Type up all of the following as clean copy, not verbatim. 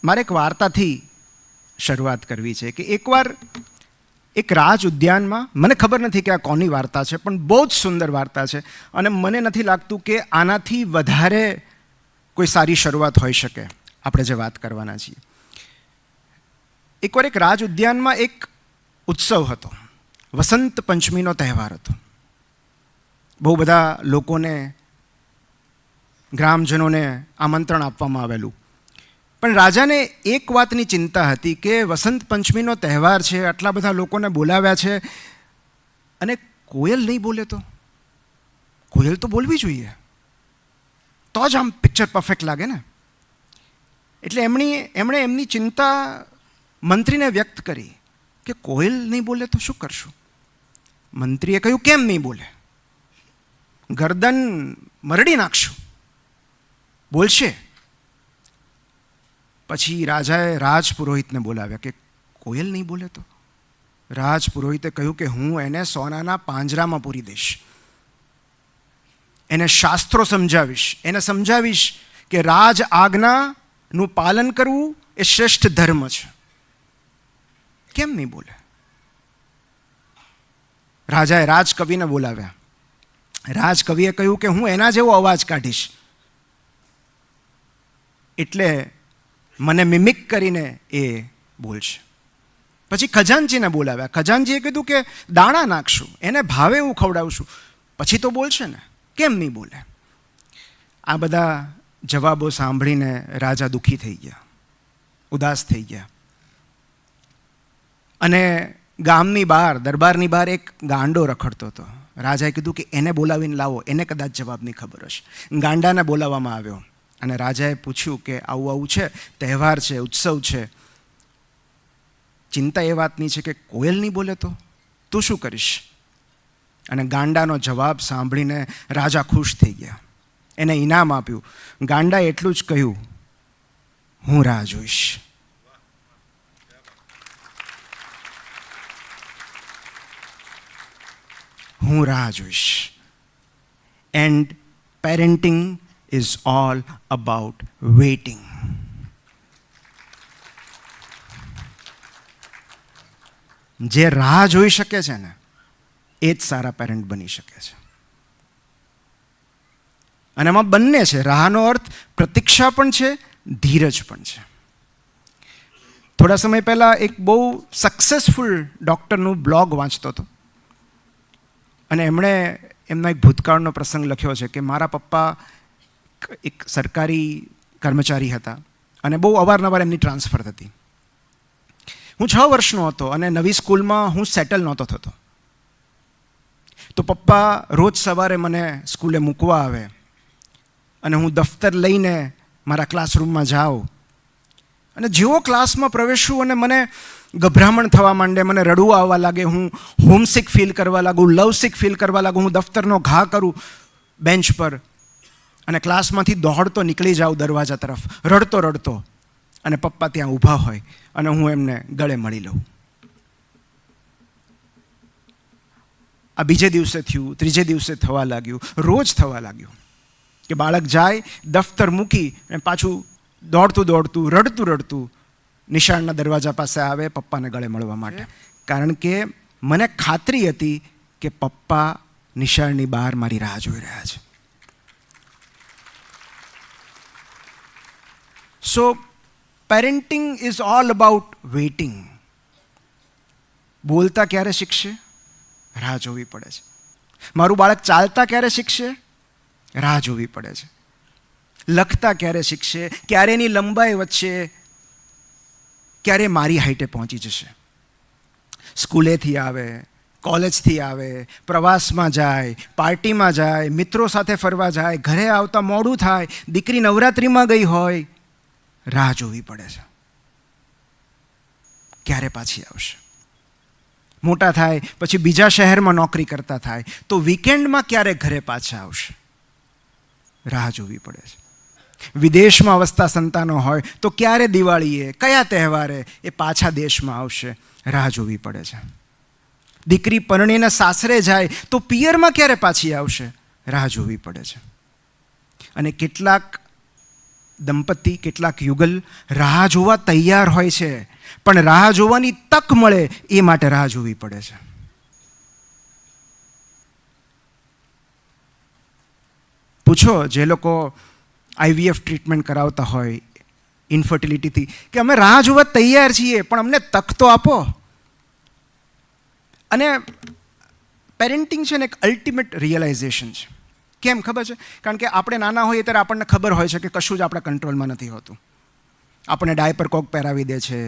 મારે એક વાર્તાથી શરૂઆત કરવી છે કે એકવાર એક રાજ ઉદ્યાનમાં, મને ખબર નથી કે આ કોની વાર્તા છે, પણ બહુ જ સુંદર વાર્તા છે અને મને નથી લાગતું કે આનાથી વધારે કોઈ સારી શરૂઆત હોઈ શકે આપણે જે વાત કરવાના છીએ. એકવાર એક રાજ ઉદ્યાનમાં એક ઉત્સવ હતો, વસંત પંચમીનો તહેવાર હતો. બહુ બધા લોકોને, ગ્રામજનોને આમંત્રણ આપવામાં આવેલું. પણ રાજાને એક વાતની ચિંતા હતી કે વસંત પંચમીનો તહેવાર છે, આટલા બધા લોકોને બોલાવ્યા છે અને કોયલ નહીં બોલે તો? કોયલ તો બોલવી જોઈએ, તો જ આમ પિક્ચર પરફેક્ટ લાગે ને. એટલે એમણે એમની ચિંતા મંત્રીને વ્યક્ત કરી કે કોયલ નહીં બોલે તો શું કરશું? મંત્રીએ કહ્યું, કેમ નહીં બોલે? ગરદન મરડી નાખશું, બોલશે. પછી રાજાએ રાજપુરોહિતને બોલાવ્યા કે કોયલ નહીં બોલે તો? રાજપુરોહિતે કહ્યું કે હું એને સોનાના પાંજરામાં પૂરી દઈશ, એને શાસ્ત્રો સમજાવીશ, એને સમજાવીશ કે રાજ આજ્ઞાનું પાલન કરવું એ શ્રેષ્ઠ ધર્મ છે. કેમ નહીં બોલે? રાજાએ રાજકવિને બોલાવ્યા. રાજકવિએ કહ્યું કે હું એના જેવો અવાજ કાઢીશ, એટલે મને મિમિક કરીને એ બોલશે. પછી ખજાનચીને બોલાવ્યા. ખજાનચીએ કીધું કે દાણા નાખશું, એને ભાવે હું ખવડાવશું, પછી તો બોલશે ને. કેમ નહીં બોલે? આ બધા જવાબો સાંભળીને રાજા દુઃખી થઈ ગયા, ઉદાસ થઈ ગયા. અને ગામની બહાર, દરબારની બહાર એક ગાંડો રખડતો હતો. રાજાએ કીધું કે એને બોલાવીને લાવો, એને કદાચ જવાબની ખબર હશે. ગાંડાને બોલાવવામાં આવ્યો અને રાજાએ પૂછ્યું કે આવું આવું છે, તહેવાર છે, ઉત્સવ છે, ચિંતા એ વાતની છે કે કોયલ નહીં બોલે તો તું શું કરીશ? અને ગાંડાનો જવાબ સાંભળીને રાજા ખુશ થઈ ગયા, એને ઇનામ આપ્યું. ગાંડાએ એટલું જ કહ્યું, હું રાહ જોઈશ. હું રાહ જોઈશ. And parenting is all about waiting. જે રાહ જોઈ શકે છે ને એ જ સારા પેરેન્ટ બની શકે છે. અને એમાં બંને છે. રાહનો અર્થ પ્રતીક્ષા પણ છે, ધીરજ પણ છે. થોડા સમય પહેલાં એક બહુ સક્સેસફુલ ડૉક્ટરનું બ્લોગ વાંચતો હતો અને એમણે એમના એક ભૂતકાળનો પ્રસંગ લખ્યો છે કે મારા પપ્પા એક સરકારી કર્મચારી હતા અને બહુ અવારનવાર એમની ટ્રાન્સફર થતી. હું 6 વર્ષનો હતો અને નવી સ્કૂલમાં હું સેટલ નહોતો થતો. તો પપ્પા રોજ સવારે મને સ્કૂલે મૂકવા આવે અને હું દફતર લઈને મારા ક્લાસરૂમમાં જાઉં અને જેવો ક્લાસમાં પ્રવેશું અને મને ગભરામણ થવા માંડે, મને રડવું આવવા લાગે, હું હોમસિક ફીલ કરવા લાગું, લવસિક ફીલ કરવા લાગું, હું દફતરનો ઘા કરું બેન્ચ પર અને ક્લાસમાંથી દોડતો નીકળી જાઉં દરવાજા તરફ, રડતો રડતો, અને પપ્પા ત્યાં ઊભા હોય અને હું એમને ગળે મળી લઉં. આ બીજે દિવસે થયું, ત્રીજે દિવસે થવા લાગ્યું, રોજ થવા લાગ્યું કે બાળક જાય, દફતર મૂકી અને પાછું દોડતું દોડતું, રડતું રડતું નિશાળના દરવાજા પાસે આવે પપ્પાને ગળે મળવા માટે. કારણ કે મને ખાતરી હતી કે પપ્પા નિશાળની બહાર મારી રાહ જોઈ રહ્યા છે. So, parenting is all about waiting. બોલતા ક્યારે શીખશે? રાહ જોવી પડે છે. મારું બાળક ચાલતા ક્યારે શીખશે? રાહ જોવી પડે છે. લખતા ક્યારે શીખશે? ક્યારે એની લંબાઈ વધશે? ક્યારે મારી હાઈટે પહોંચી જશે? સ્કૂલેથી આવે, કોલેજથી આવે, પ્રવાસમાં જાય, પાર્ટીમાં જાય, મિત્રો સાથે ફરવા જાય, ઘરે આવતા મોડું થાય, દીકરી નવરાત્રિમાં ગઈ હોય, રાહ જોવી પડે છે. ક્યારે પાછી આવશે? મોટા થાય પછી બીજા શહેરમાં નોકરી કરતા થાય તો વીકેન્ડમાં ક્યારે ઘરે પાછા આવશે? રાહ જોવી પડે છે. વિદેશમાં વસતા સંતાનો હોય તો ક્યારે દિવાળીએ, કયા તહેવારે એ પાછા દેશમાં આવશે? રાહ જોવી પડે છે. દીકરી પરણીને સાસરે જાય તો પિયરમાં ક્યારે પાછી આવશે? રાહ જોવી પડે છે. અને કેટલાક દંપતી, કેટલાક યુગલ રાહ જોવા તૈયાર હોય છે, પણ રાહ જોવાની તક મળે એ માટે રાહ જોવી પડે છે. પૂછો જે લોકો IVF ટ્રીટમેન્ટ કરાવતા હોય ઇન્ફર્ટિલિટીથી, કે અમે રાહ જોવા તૈયાર છીએ પણ અમને તક તો આપો. અને પેરેન્ટિંગ છે ને એક અલ્ટિમેટ રિયલાઇઝેશન છે. કેમ ખબર છે? કારણ કે આપણે નાના હોઈએ ત્યારે આપણને ખબર હોય છે કે કશું જ આપણા કંટ્રોલમાં નથી હોતું. આપણને ડાયપર કોક પહેરાવી દે છે,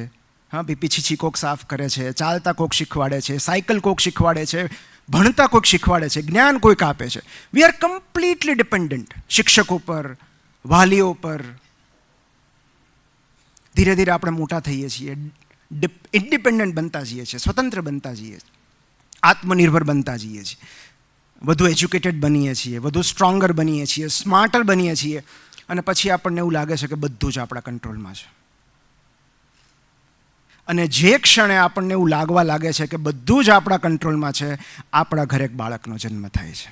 હા, પીછી કોક સાફ કરે છે, ચાલતા કોક શીખવાડે છે, સાયકલ કોક શીખવાડે છે, ભણતા કોઈક શીખવાડે છે, જ્ઞાન કોઈક આપે છે. વી આર કમ્પ્લીટલી ડિપેન્ડન્ટ શિક્ષકો પર, વાલીઓ પર. ધીરે ધીરે આપણે મોટા થઈએ છીએ, ઇન્ડિપેન્ડન્ટ બનતા જઈએ છીએ, સ્વતંત્ર બનતા જઈએ છીએ, આત્મનિર્ભર બનતા જઈએ છીએ, વધુ એજ્યુકેટેડ બનીએ છીએ, વધુ સ્ટ્રોંગર બનીએ છીએ, સ્માર્ટર બનીએ છીએ, અને પછી આપણને એવું લાગે છે કે બધું જ આપણા કંટ્રોલમાં છે. અને જે ક્ષણે આપણને એવું લાગવા લાગે છે કે બધું જ આપણા કંટ્રોલમાં છે, આપણા ઘરે એક બાળકનો જન્મ થાય છે.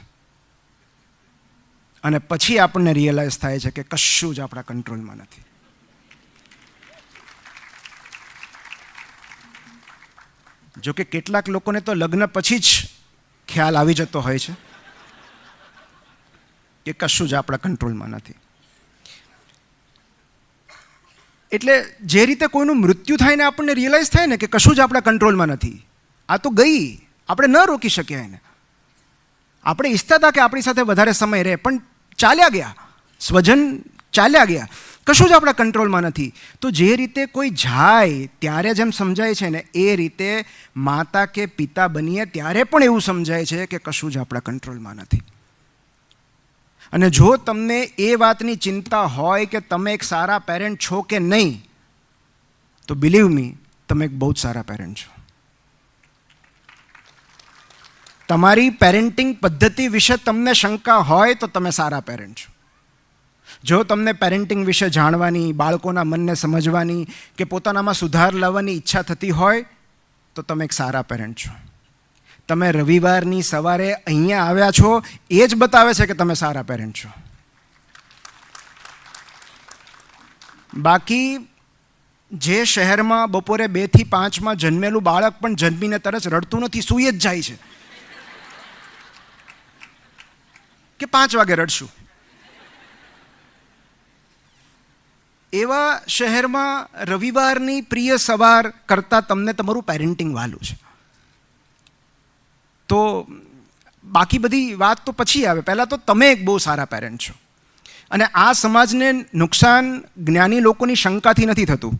અને પછી આપણને રિયલાઇઝ થાય છે કે કશું જ આપણા કંટ્રોલમાં નથી. જો કે કેટલાક લોકોને તો લગ્ન પછી જ ખ્યાલ આવી જતો હોય છે કે કશું જ આપણા કંટ્રોલમાં નથી. એટલે જે રીતે કોઈનું મૃત્યુ થાય ને આપણને રિયલાઇઝ થાય ને કે કશું જ આપણા કંટ્રોલમાં નથી, આ તો ગઈ, આપણે ન રોકી શક્યા એને. આપણે ઈચ્છતા હતા કે આપણી સાથે વધારે સમય રહે, પણ ચાલ્યા ગયા, સ્વજન ચાલ્યા ગયા, કશું જ આપણા કંટ્રોલમાં નથી. તો જે રીતે કોઈ જાય ત્યારે જેમ સમજાય છે ને, એ રીતે માતા કે પિતા બનીએ ત્યારે પણ એવું સમજાય છે કે કશું જ આપણા કંટ્રોલમાં નથી. અને જો તમને એ વાતની ચિંતા હોય કે તમે એક સારા પેરેન્ટ છો કે નહીં, તો બિલીવ મી, તમે એક બહુ જ સારા પેરેન્ટ છો. તમારી પેરેન્ટિંગ પદ્ધતિ વિશે તમને શંકા હોય તો તમે સારા પેરેન્ટ છો. જો તમને પેરેન્ટિંગ વિશે જાણવાની, બાળકોના મનને સમજવાની કે પોતાનામાં સુધાર લાવવાની ઈચ્છા થતી હોય તો તમે એક સારા પેરેન્ટ છો. તમે રવિવારની સવારે અહીંયા આવ્યા છો એ જ બતાવે છે કે તમે સારા પેરેન્ટ છો. બાકી જે શહેરમાં બપોરે 2 થી 5 જન્મેલું બાળક પણ જન્મીને તરત રડતું નથી, સૂઈ જ જાય છે કે 5 વાગે રડશું, એવા શહેરમાં રવિવારની પ્રિય સવાર કરતાં તમને તમારું પેરેન્ટિંગ વહાલું છે. તો બાકી બધી વાત તો પછી આવે, પહેલાં તો તમે એક બહુ સારા પેરેન્ટ છો. અને આ સમાજને નુકસાન જ્ઞાની લોકોની શંકાથી નથી થતું,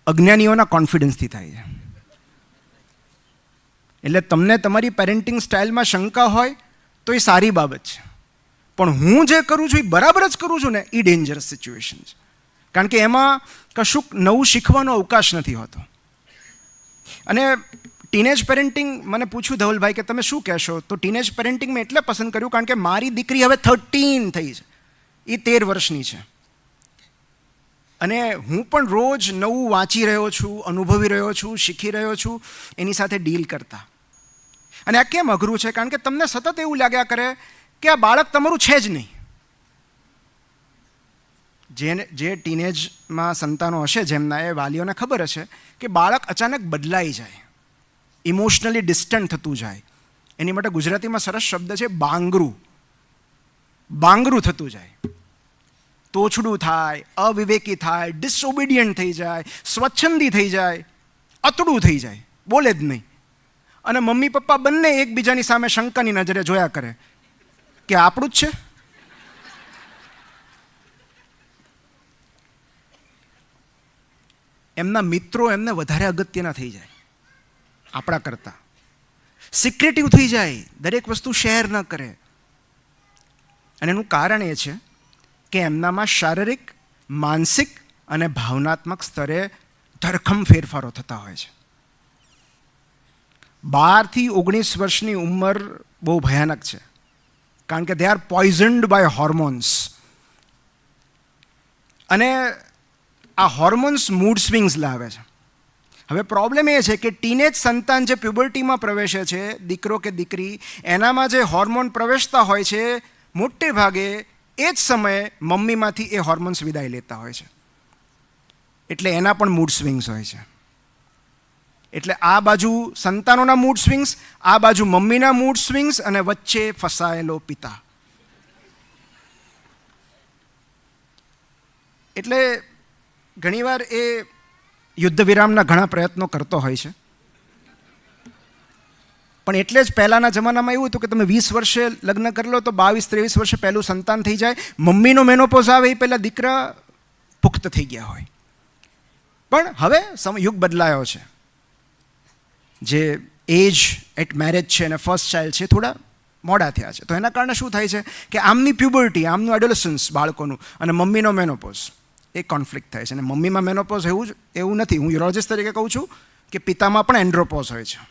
અજ્ઞાનીઓના કોન્ફિડન્સથી થાય છે. એટલે તમને તમારી પેરેન્ટિંગ સ્ટાઇલમાં શંકા હોય તો એ સારી બાબત છે, પણ હું જે કરું છું એ બરાબર જ કરું છું ને, એ ડેન્જરસ સિચ્યુએશન છે. કારણ કે એમાં કશુંક નવું શીખવાનો અવકાશ નથી હોતો. અને ટીનેજ પેરેન્ટિંગ, મને પૂછ્યું ધવલભાઈ કે તમે શું કહેશો, તો ટીનેજ પેરેન્ટિંગ મેં એટલે પસંદ કર્યું કારણ કે મારી દીકરી હવે 13 થઈ છે, એ 13 વર્ષની છે. અને હું પણ રોજ નવું વાંચી રહ્યો છું, અનુભવી રહ્યો છું, શીખી રહ્યો છું એની સાથે ડીલ કરતા. અને આ કેમ અઘરું છે? કારણ કે તમને સતત એવું લાગ્યા કરે કે આ બાળક તમારું છે જ નહીં. જે ટીનેજમાં સંતાનો હશે જેમના, એ વાલીઓને ખબર હશે કે બાળક અચાનક બદલાઈ જાય, ઇમોશનલી ડિસ્ટન્ટ થતું જાય. એની માટે ગુજરાતીમાં સરસ શબ્દ છે બાંગરું. બાંગરું થતું જાય, તોછડું થાય, અવિવેકી થાય, ડિસઓબિડિયન્ટ થઈ જાય, સ્વચ્છંદી થઈ જાય, અતડું થઈ જાય, બોલે જ નહીં. અને મમ્મી પપ્પા બંને એકબીજાની સામે શંકાની નજરે જોયા કરે કે આપણું જ છે. એમના મિત્રો એમને વધારે અગત્યના થઈ જાય આપણા કરતાં, સિક્રેટિવ થઈ જાય, દરેક વસ્તુ શેર ન કરે. અને એનું કારણ એ છે કે એમનામાં શારીરિક, માનસિક અને ભાવનાત્મક સ્તરે ધરખમ ફેરફારો થતા હોય છે. 12 થી 19 વર્ષની ઉંમર બહુ ભયાનક છે, કારણ કે દે આર પોઈઝન્ડ બાય હોર્મોન્સ. અને આ હોર્મોન્સ મૂડ સ્વિંગ્સ લાવે છે. હવે પ્રોબ્લેમ એ છે કે ટીનેજ સંતાન જે પ્યુબર્ટીમાં પ્રવેશે છે, દીકરો કે દીકરી, એનામાં જે હોર્મોન પ્રવેશતા હોય છે મોટે ભાગે એ જ સમયે મમ્મીમાંથી એ હોર્મોન્સ વિદાય લેતા હોય છે. એટલે એના પણ મૂડ સ્વિંગ્સ હોય છે. એટલે આ બાજુ સંતાનોના મૂડ સ્વિંગ્સ, આ બાજુ મમ્મીના મૂડ સ્વિંગ્સ, અને વચ્ચે ફસાયેલો પિતા. એટલે ઘણીવાર એ યુદ્ધ વિરામના ઘણા પ્રયત્નો કરતો હોય છે. પણ એટલે જ પહેલાંના જમાનામાં એવું હતું કે તમે 20 વર્ષે લગ્ન કરી લો તો 22-23 વર્ષે પહેલું સંતાન થઈ જાય. મમ્મીનો મેનોપોઝ આવે એ પહેલાં દીકરા પુખ્ત થઈ ગયા હોય. પણ હવે યુગ બદલાયો છે. જે એજ એટ મેરેજ છે અને ફર્સ્ટ ચાઇલ્ડ છે થોડા મોડા થયા છે. તો એના કારણે શું થાય છે કે આમની પ્યુબર્ટી, આમનું એડોલેસન્સ બાળકોનું અને મમ્મીનો મેનોપોઝ એ કોન્ફ્લિક્ટ થાય છે. અને મમ્મીમાં મેનોપોઝ એવું નથી. હું યુરોલોજિસ્ટ તરીકે કહું છું કે પિતામાં પણ એન્ડ્રોપોઝ હોય છે.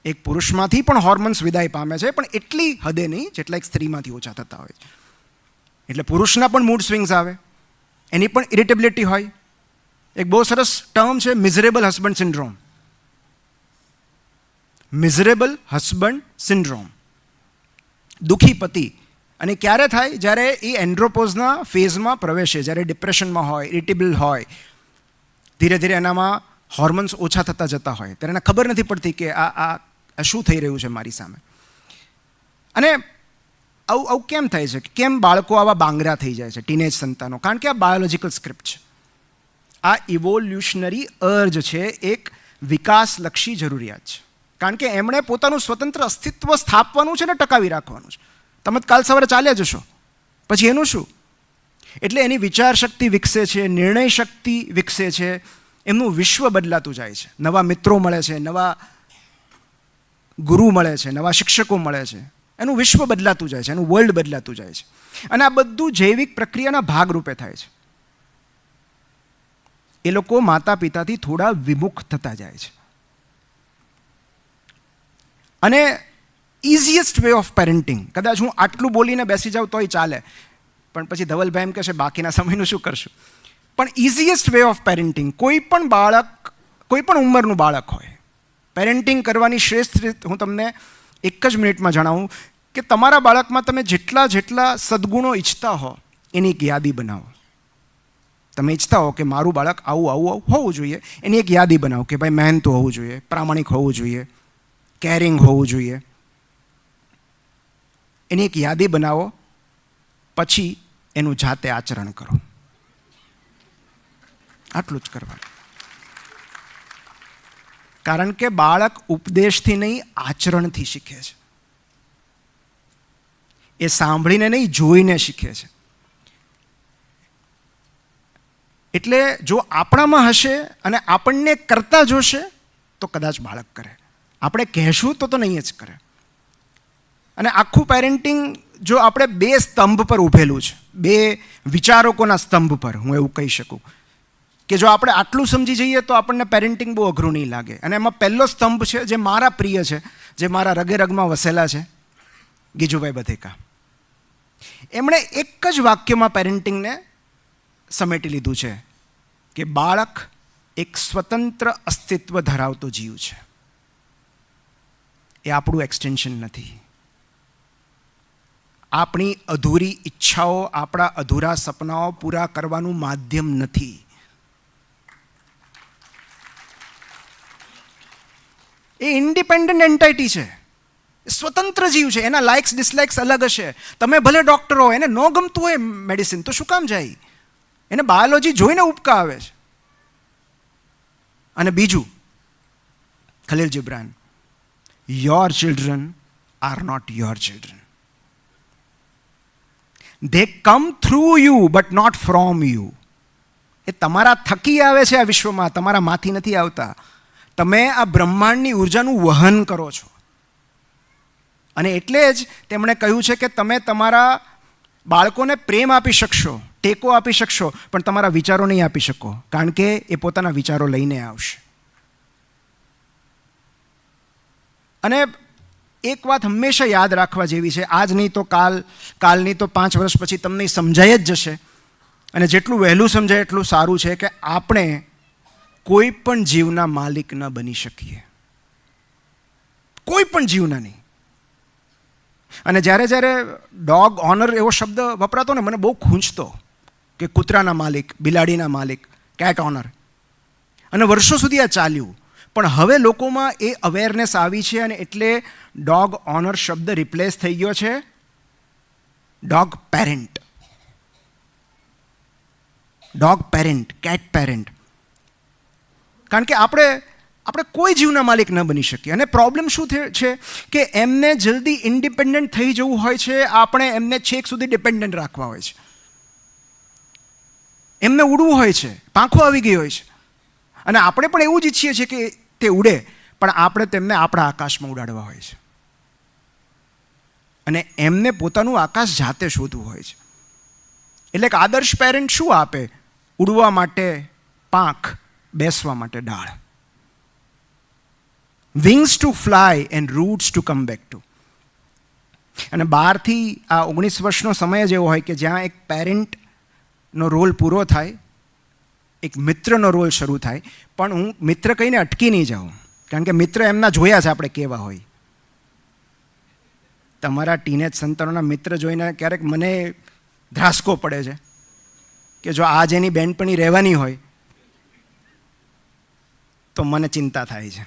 એક પુરુષમાંથી પણ હોર્મોન્સ વિદાય પામે છે, પણ એટલી હદે નહીં જેટલા એક સ્ત્રીમાંથી ઓછા થતા હોય. એટલે પુરુષના પણ મૂડ સ્વિંગ્સ આવે, એની પણ ઇરિટેબિલિટી હોય. એક બહુ સરસ ટર્મ છે miserable husband syndrome. Miserable husband syndrome, દુઃખી પતિ. અને ક્યારે થાય? જ્યારે એ એન્ડ્રોપોઝના ફેઝમાં પ્રવેશે, જ્યારે ડિપ્રેશનમાં હોય, ઇરિટેબલ હોય, ધીરે ધીરે એનામાં હોર્મોન્સ ઓછા થતા જતા હોય, ત્યારે એને ખબર નથી પડતી કે આ શું થઈ રહ્યું છે મારી સામે. અને આવું કેમ થાય છે? કેમ બાળકો આવા બાંગરા થઈ જાય છે, ટીનેજ સંતાનો? કારણ કે આ બાયોલોજિકલ સ્ક્રિપ્ટ છે. આ ઇવોલ્યુશનરી અર્જ છે, એક વિકાસલક્ષી જરૂરિયાત છે. કારણ કે એમણે પોતાનું સ્વતંત્ર અસ્તિત્વ સ્થાપવાનું છે ને ટકાવી રાખવાનું છે. તમે કાલ સવારે ચાલ્યા જશો, પછી એનું શું? એટલે એની વિચાર શક્તિ વિકસે છે, નિર્ણય શક્તિ વિકસે છે, એમનું વિશ્વ બદલાતું જાય છે. નવા મિત્રો મળે છે, નવા ગુરુ મળે છે, નવા શિક્ષકો મળે છે. એનું વિશ્વ બદલાતું જાય છે, એનું વર્લ્ડ બદલાતું જાય છે. અને આ બધું જૈવિક પ્રક્રિયાના ભાગરૂપે થાય છે. એ લોકો માતા પિતાથી થોડા વિમુખ થતા જાય છે. અને ઇઝીએસ્ટ વે ઓફ પેરેન્ટિંગ, કદાચ હું આટલું બોલીને બેસી જાઉં તોય ચાલે, પણ પછી ધવલભાઈ એમ કહેશે બાકીના સમયનું શું કરશું. પણ ઇઝીએસ્ટ વે ઓફ પેરેન્ટિંગ, કોઈ પણ બાળક, કોઈ પણ ઉંમરનું બાળક હોય, પેરેન્ટિંગ કરવાની શ્રેષ્ઠ રીત હું તમને એક જ મિનિટમાં જણાવું કે તમારા બાળકમાં તમે જેટલા સદ્ગુણો ઈચ્છતા હો એની એક યાદી બનાવો. તમે ઈચ્છતા હો કે મારું બાળક આવું હોવું જોઈએ, એની એક યાદી બનાવો કે ભાઈ મહેનતું હોવું જોઈએ, પ્રામાણિક હોવું જોઈએ, કેરિંગ હોવું જોઈએ. એની એક યાદી બનાવો, પછી એનું જાતે આચરણ કરો. આટલું જ કરવાનું. કારણ કે બાળક ઉપદેશથી નહીં, આચરણથી શીખે છે. એ સાંભળીને નહીં, જોઈને શીખે છે. એટલે જો આપણામાં હશે અને આપણને કરતા જોશે તો કદાચ બાળક કરે. આપણે કહેશું તો નહીં જ કરે. અને આખું પેરેન્ટિંગ જો આપણે 2 સ્તંભ પર ઊભેલું છે, 2 વિચારકોના સ્તંભ પર, હું એવું કહી શકું કે જો આપણે આટલું સમજી જઈએ તો આપણને પેરેન્ટિંગ બહુ અઘરું નહીં લાગે. અને એમાં પહેલો સ્તંભ છે જે મારા પ્રિય છે, જે મારા રગે રગમાં વસેલા છે, ગીજુભાઈ બધેકા. એમણે એક જ વાક્યમાં પેરેન્ટિંગને સમેટી લીધું છે કે બાળક એક સ્વતંત્ર અસ્તિત્વ ધરાવતો જીવ છે. એ આપણું એક્સટેન્શન નથી. આપણી અધૂરી ઈચ્છાઓ, આપણા અધૂરા સપનાઓ પૂરા કરવાનું માધ્યમ નથી. એ ઇન્ડિપેન્ડન્ટ એન્ટાઇટી છે, સ્વતંત્ર જીવ છે. એના લાઇક્સ ડિસલાઇક્સ અલગ હશે. તમે ભલે ડૉક્ટર હો, એને ન ગમતું હોય મેડિસિન તો શું કામ જાય? એને બાયોલોજી જોઈને ઉપકા આવે છે. અને બીજું, Khalil Gibran, your children are not your children. They come through you but not from you. એ તમારા થકી આવે છે આ વિશ્વમાં, તમારામાંથી નથી આવતા. તમે આ બ્રહ્માંડની ઉર્જાનું વહન કરો છો. અને એટલે જ તેમણે કહ્યું છે કે તમે તમારા બાળકોને પ્રેમ આપી શકશો, ટેકો આપી શકશો, પણ તમારા વિચારો નહીં આપી શકો, કારણ કે એ પોતાના વિચારો લઈને આવશે. અને એક વાત હંમેશા યાદ રાખવા જેવી છે, આજ નહીં તો કાલની તો 5 વર્ષ પછી તમને સમજાય જ જશે. અને જેટલું વહેલું સમજાય એટલું સારું છે કે આપણે કોઈ પણ જીવના માલિક ન બની શકીએ. કોઈ પણ જીવના નહીં. અને જ્યારે ડોગ ઓનર એવો શબ્દ વપરાતો ને મને બહુ ખૂંચતો, કે કૂતરાના માલિક, બિલાડીના માલિક, કેટ ઓનર. અને વર્ષો સુધી આ ચાલ્યું. પણ હવે લોકોમાં એ અવેરનેસ આવી છે અને એટલે ડોગ ઓનર શબ્દ રિપ્લેસ થઈ ગયો છે dog parent. Dog parent, cat parent. કારણ કે આપણે કોઈ જીવના માલિક ન બની શકીએ. અને પ્રોબ્લેમ શું છે કે એમને જલ્દી ઇન્ડિપેન્ડન્ટ થઈ જવું હોય છે, આપણે એમને છેક સુધી ડિપેન્ડન્ટ રાખવા હોય છે. એમને ઉડવું હોય છે, પાંખો આવી ગઈ હોય છે, અને આપણે પણ એવું જ ઈચ્છીએ છીએ કે તે ઉડે, પણ આપણે તેમને આપણા આકાશમાં ઉડાડવા હોય છે. અને એમને પોતાનું આકાશ જાતે શોધવું હોય છે. એટલે કે આદર્શ પેરેન્ટ શું આપે? ઉડવા માટે પાંખ, બેસવા માટે ડાળ. Wings to fly and roots to come back to. અને 12થી આ 19 વર્ષનો સમય જ એવો હોય કે જ્યાં એક પેરેન્ટનો રોલ પૂરો થાય, એક મિત્રનો રોલ શરૂ થાય. પણ હું મિત્ર કહીને અટકી નહીં જાઉં, કારણ કે મિત્ર એમના જોયા છે આપણે કેવા હોય. તમારા ટીનેજ સંતાનોના મિત્ર જોઈને ક્યારેક મને ધ્રાસકો પડે છે કે જો આજ એની બેનપણી રહેવાની હોય તો મને ચિંતા થાય છે.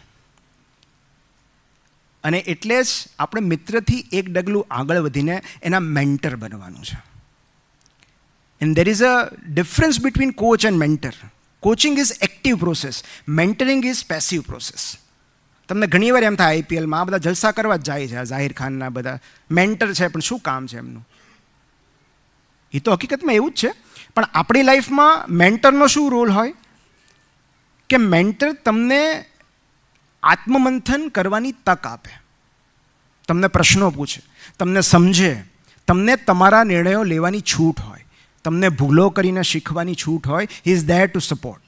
અને એટલે જ આપણે મિત્રથી એક ડગલું આગળ વધીને એના મેન્ટર બનવાનું છે. And there is a difference between coach and mentor. Coaching is active process. Mentoring is passive process. તમને ઘણી વાર એમ થાય આઈપીએલમાં આ બધા જલસા કરવા જ જાય છે, આ ઝાહિર ખાનના બધા મેન્ટર છે, પણ શું કામ છે એમનું? એ તો હકીકતમાં એવું જ છે. પણ આપણી લાઈફમાં મેન્ટરનો શું રોલ હોય કે મેન્ટર તમને આત્મમંથન કરવાની તક આપે, તમને પ્રશ્નો પૂછે, તમને સમજે, તમને તમારા નિર્ણયો લેવાની છૂટ હોય, તમને ભૂલો કરીને શીખવાની છૂટ હોય. He is there to support.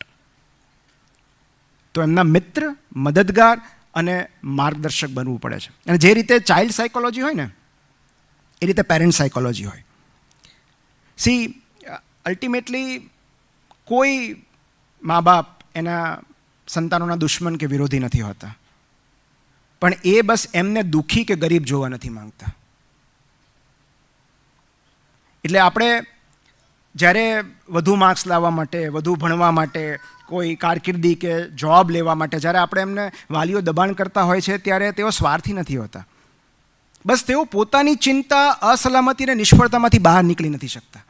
તો એમના મિત્ર, મદદગાર અને માર્ગદર્શક બનવું પડે છે. અને જે રીતે ચાઇલ્ડ સાયકોલોજી હોય ને એ રીતે પેરેન્ટ સાયકોલોજી હોય. સી અલ્ટિમેટલી કોઈ મા બાપ એના સંતાનોના દુશ્મન કે વિરોધી નથી હોતા, પણ એ બસ એમને દુઃખી કે ગરીબ જોવા નથી માંગતા. એટલે આપણે જ્યારે વધુ માર્ક્સ લાવવા માટે, વધુ ભણવા માટે, કોઈ કારકિર્દી કે જોબ લેવા માટે જ્યારે આપણે એમને વાલીઓ દબાણ કરતા હોય છે, ત્યારે તેઓ સ્વાર્થી નથી હોતા. બસ તેઓ પોતાની ચિંતા, અસલામતી અને નિષ્ફળતામાંથી બહાર નીકળી નથી શકતા.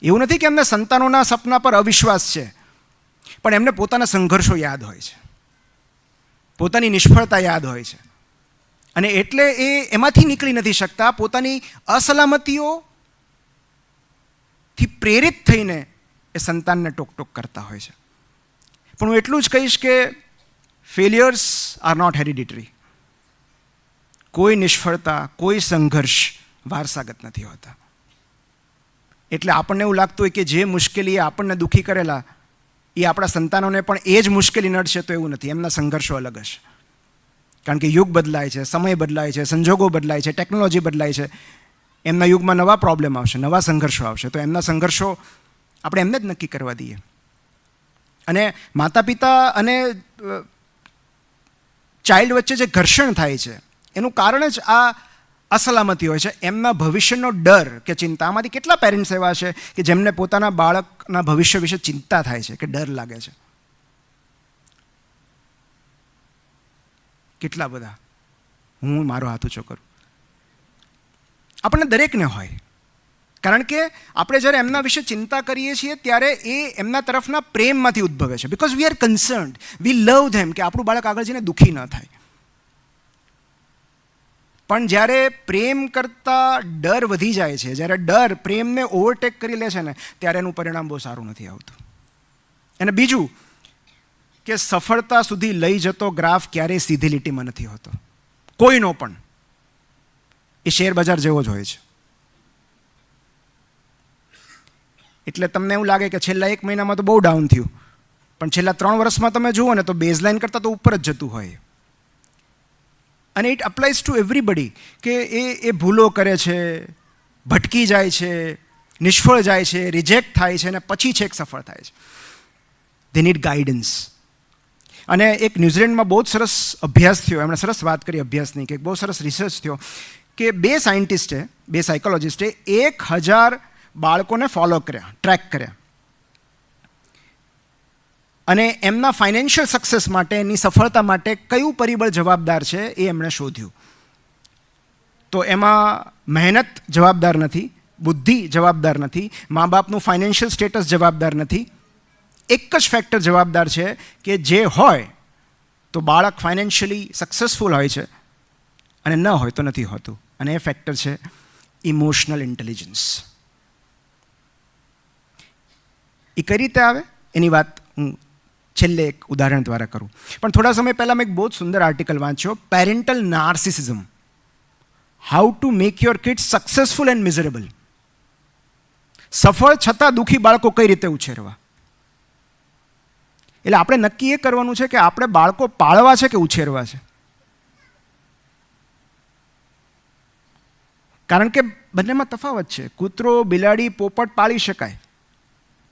એવું નથી કે એમને સંતાનોના સપના પર અવિશ્વાસ છે, પણ એમને પોતાના સંઘર્ષો યાદ હોય છે, પોતાની નિષ્ફળતા યાદ હોય છે. અને એટલે એ એમાંથી નીકળી નથી શકતા. પોતાની અસલામતીઓથી પ્રેરિત થઈને એ સંતાનને ટોક કરતા હોય છે. પણ હું એટલું જ કહીશ કે ફેલિયર્સ આર નોટ હેરિડિટરી. કોઈ નિષ્ફળતા, કોઈ સંઘર્ષ વારસાગત નથી હોતા. એટલે આપણને એવું લાગતું હોય કે જે મુશ્કેલીએ આપણને દુઃખી કરેલા એ આપણા સંતાનોને પણ એ જ મુશ્કેલી નડશે, તો એવું નથી. એમના સંઘર્ષો અલગ હશે. કારણ કે યુગ બદલાય છે, સમય બદલાય છે, સંજોગો બદલાય છે, ટેકનોલોજી બદલાય છે. એમના યુગમાં નવા પ્રોબ્લેમ આવશે, નવા સંઘર્ષો આવશે. તો એમના સંઘર્ષો આપણે એમને જ નક્કી કરવા દઈએ. અને માતા પિતા અને ચાઇલ્ડ વચ્ચે જે ઘર્ષણ થાય છે એનું કારણ જ આ અસલામતી હોય છે, એમના ભવિષ્યનો ડર કે ચિંતા. આમાંથી કેટલા પેરેન્ટ્સ એવા છે કે જેમને પોતાના બાળકના ભવિષ્ય વિશે ચિંતા થાય છે, કે ડર લાગે છે? કેટલા બધા. હું મારો હાથ ઊંચો કરું. આપણને દરેકને હોય. કારણ કે આપણે જ્યારે એમના વિશે ચિંતા કરીએ છીએ ત્યારે એ એમના તરફના પ્રેમમાંથી ઉદ્ભવે છે. બિકોઝ વી આર કન્સર્ન્ડ, વી લવ ધેમ, કે આપણું બાળક આગળ જઈને દુઃખી ન થાય. પણ જ્યારે પ્રેમ કરતાં ડર વધી જાય છે, જ્યારે ડર પ્રેમને ઓવરટેક કરી લે છે ને, ત્યારે એનું પરિણામ બહુ સારું નથી આવતું. અને બીજું કે સફળતા સુધી લઈ જતો ગ્રાફ ક્યારેય સીધી લીટીમાં નથી હોતો, કોઈનો પણ. એ શેર બજાર જેવો જ હોય છે. એટલે તમને એવું લાગે કે છેલ્લા 1 મહિનામાં તો બહુ ડાઉન થયું, પણ છેલ્લા 3 વર્ષમાં તમે જુઓ ને તો બેઝલાઇન કરતાં તો ઉપર જ જતું હોય. અને ઇટ અપ્લાઇઝ ટુ એવરીબડી કે એ ભૂલો કરે છે, ભટકી જાય છે, નિષ્ફળ જાય છે, રિજેક્ટ થાય છે, અને પછી છેક સફળ થાય છે. They need guidance. અને એક ન્યૂઝીલેન્ડમાં બહુ જ સરસ અભ્યાસ થયો, એમણે સરસ વાત કરી અભ્યાસની, કે એક બહુ સરસ રિસર્ચ થયો કે 2 સાયન્ટિસ્ટે, 2 સાયકોલોજિસ્ટે 1000 બાળકોને ફોલો કર્યા, ટ્રેક કર્યા, અને એમના ફાઇનાન્શિયલ સક્સેસ માટે, એની સફળતા માટે કયું પરિબળ જવાબદાર છે એ એમણે શોધ્યું. તો એમાં મહેનત જવાબદાર નથી, બુદ્ધિ જવાબદાર નથી, મા બાપનું ફાઇનાન્શિયલ સ્ટેટસ જવાબદાર નથી. એક જ ફેક્ટર જવાબદાર છે કે જે હોય તો બાળક ફાઇનાન્શિયલી સક્સેસફુલ હોય છે અને ન હોય તો નથી હોતું, અને એ ફેક્ટર છે ઇમોશનલ ઇન્ટેલિજન્સ. એ કઈ રીતે આવે એની વાત હું છેલ્લે એક ઉદાહરણ દ્વારા કરું. પણ થોડા સમય પહેલાં મેં એક બહુ જ સુંદર આર્ટિકલ વાંચ્યો, parental narcissism, how to make your kids successful and miserable. સફળ છતાં દુઃખી બાળકો કઈ રીતે ઉછેરવા. એટલે આપણે નક્કી એ કરવાનું છે કે આપણે બાળકો પાળવા છે કે ઉછેરવા છે. કારણ કે બંનેમાં તફાવત છે. કૂતરો, બિલાડી, પોપટ પાળી શકાય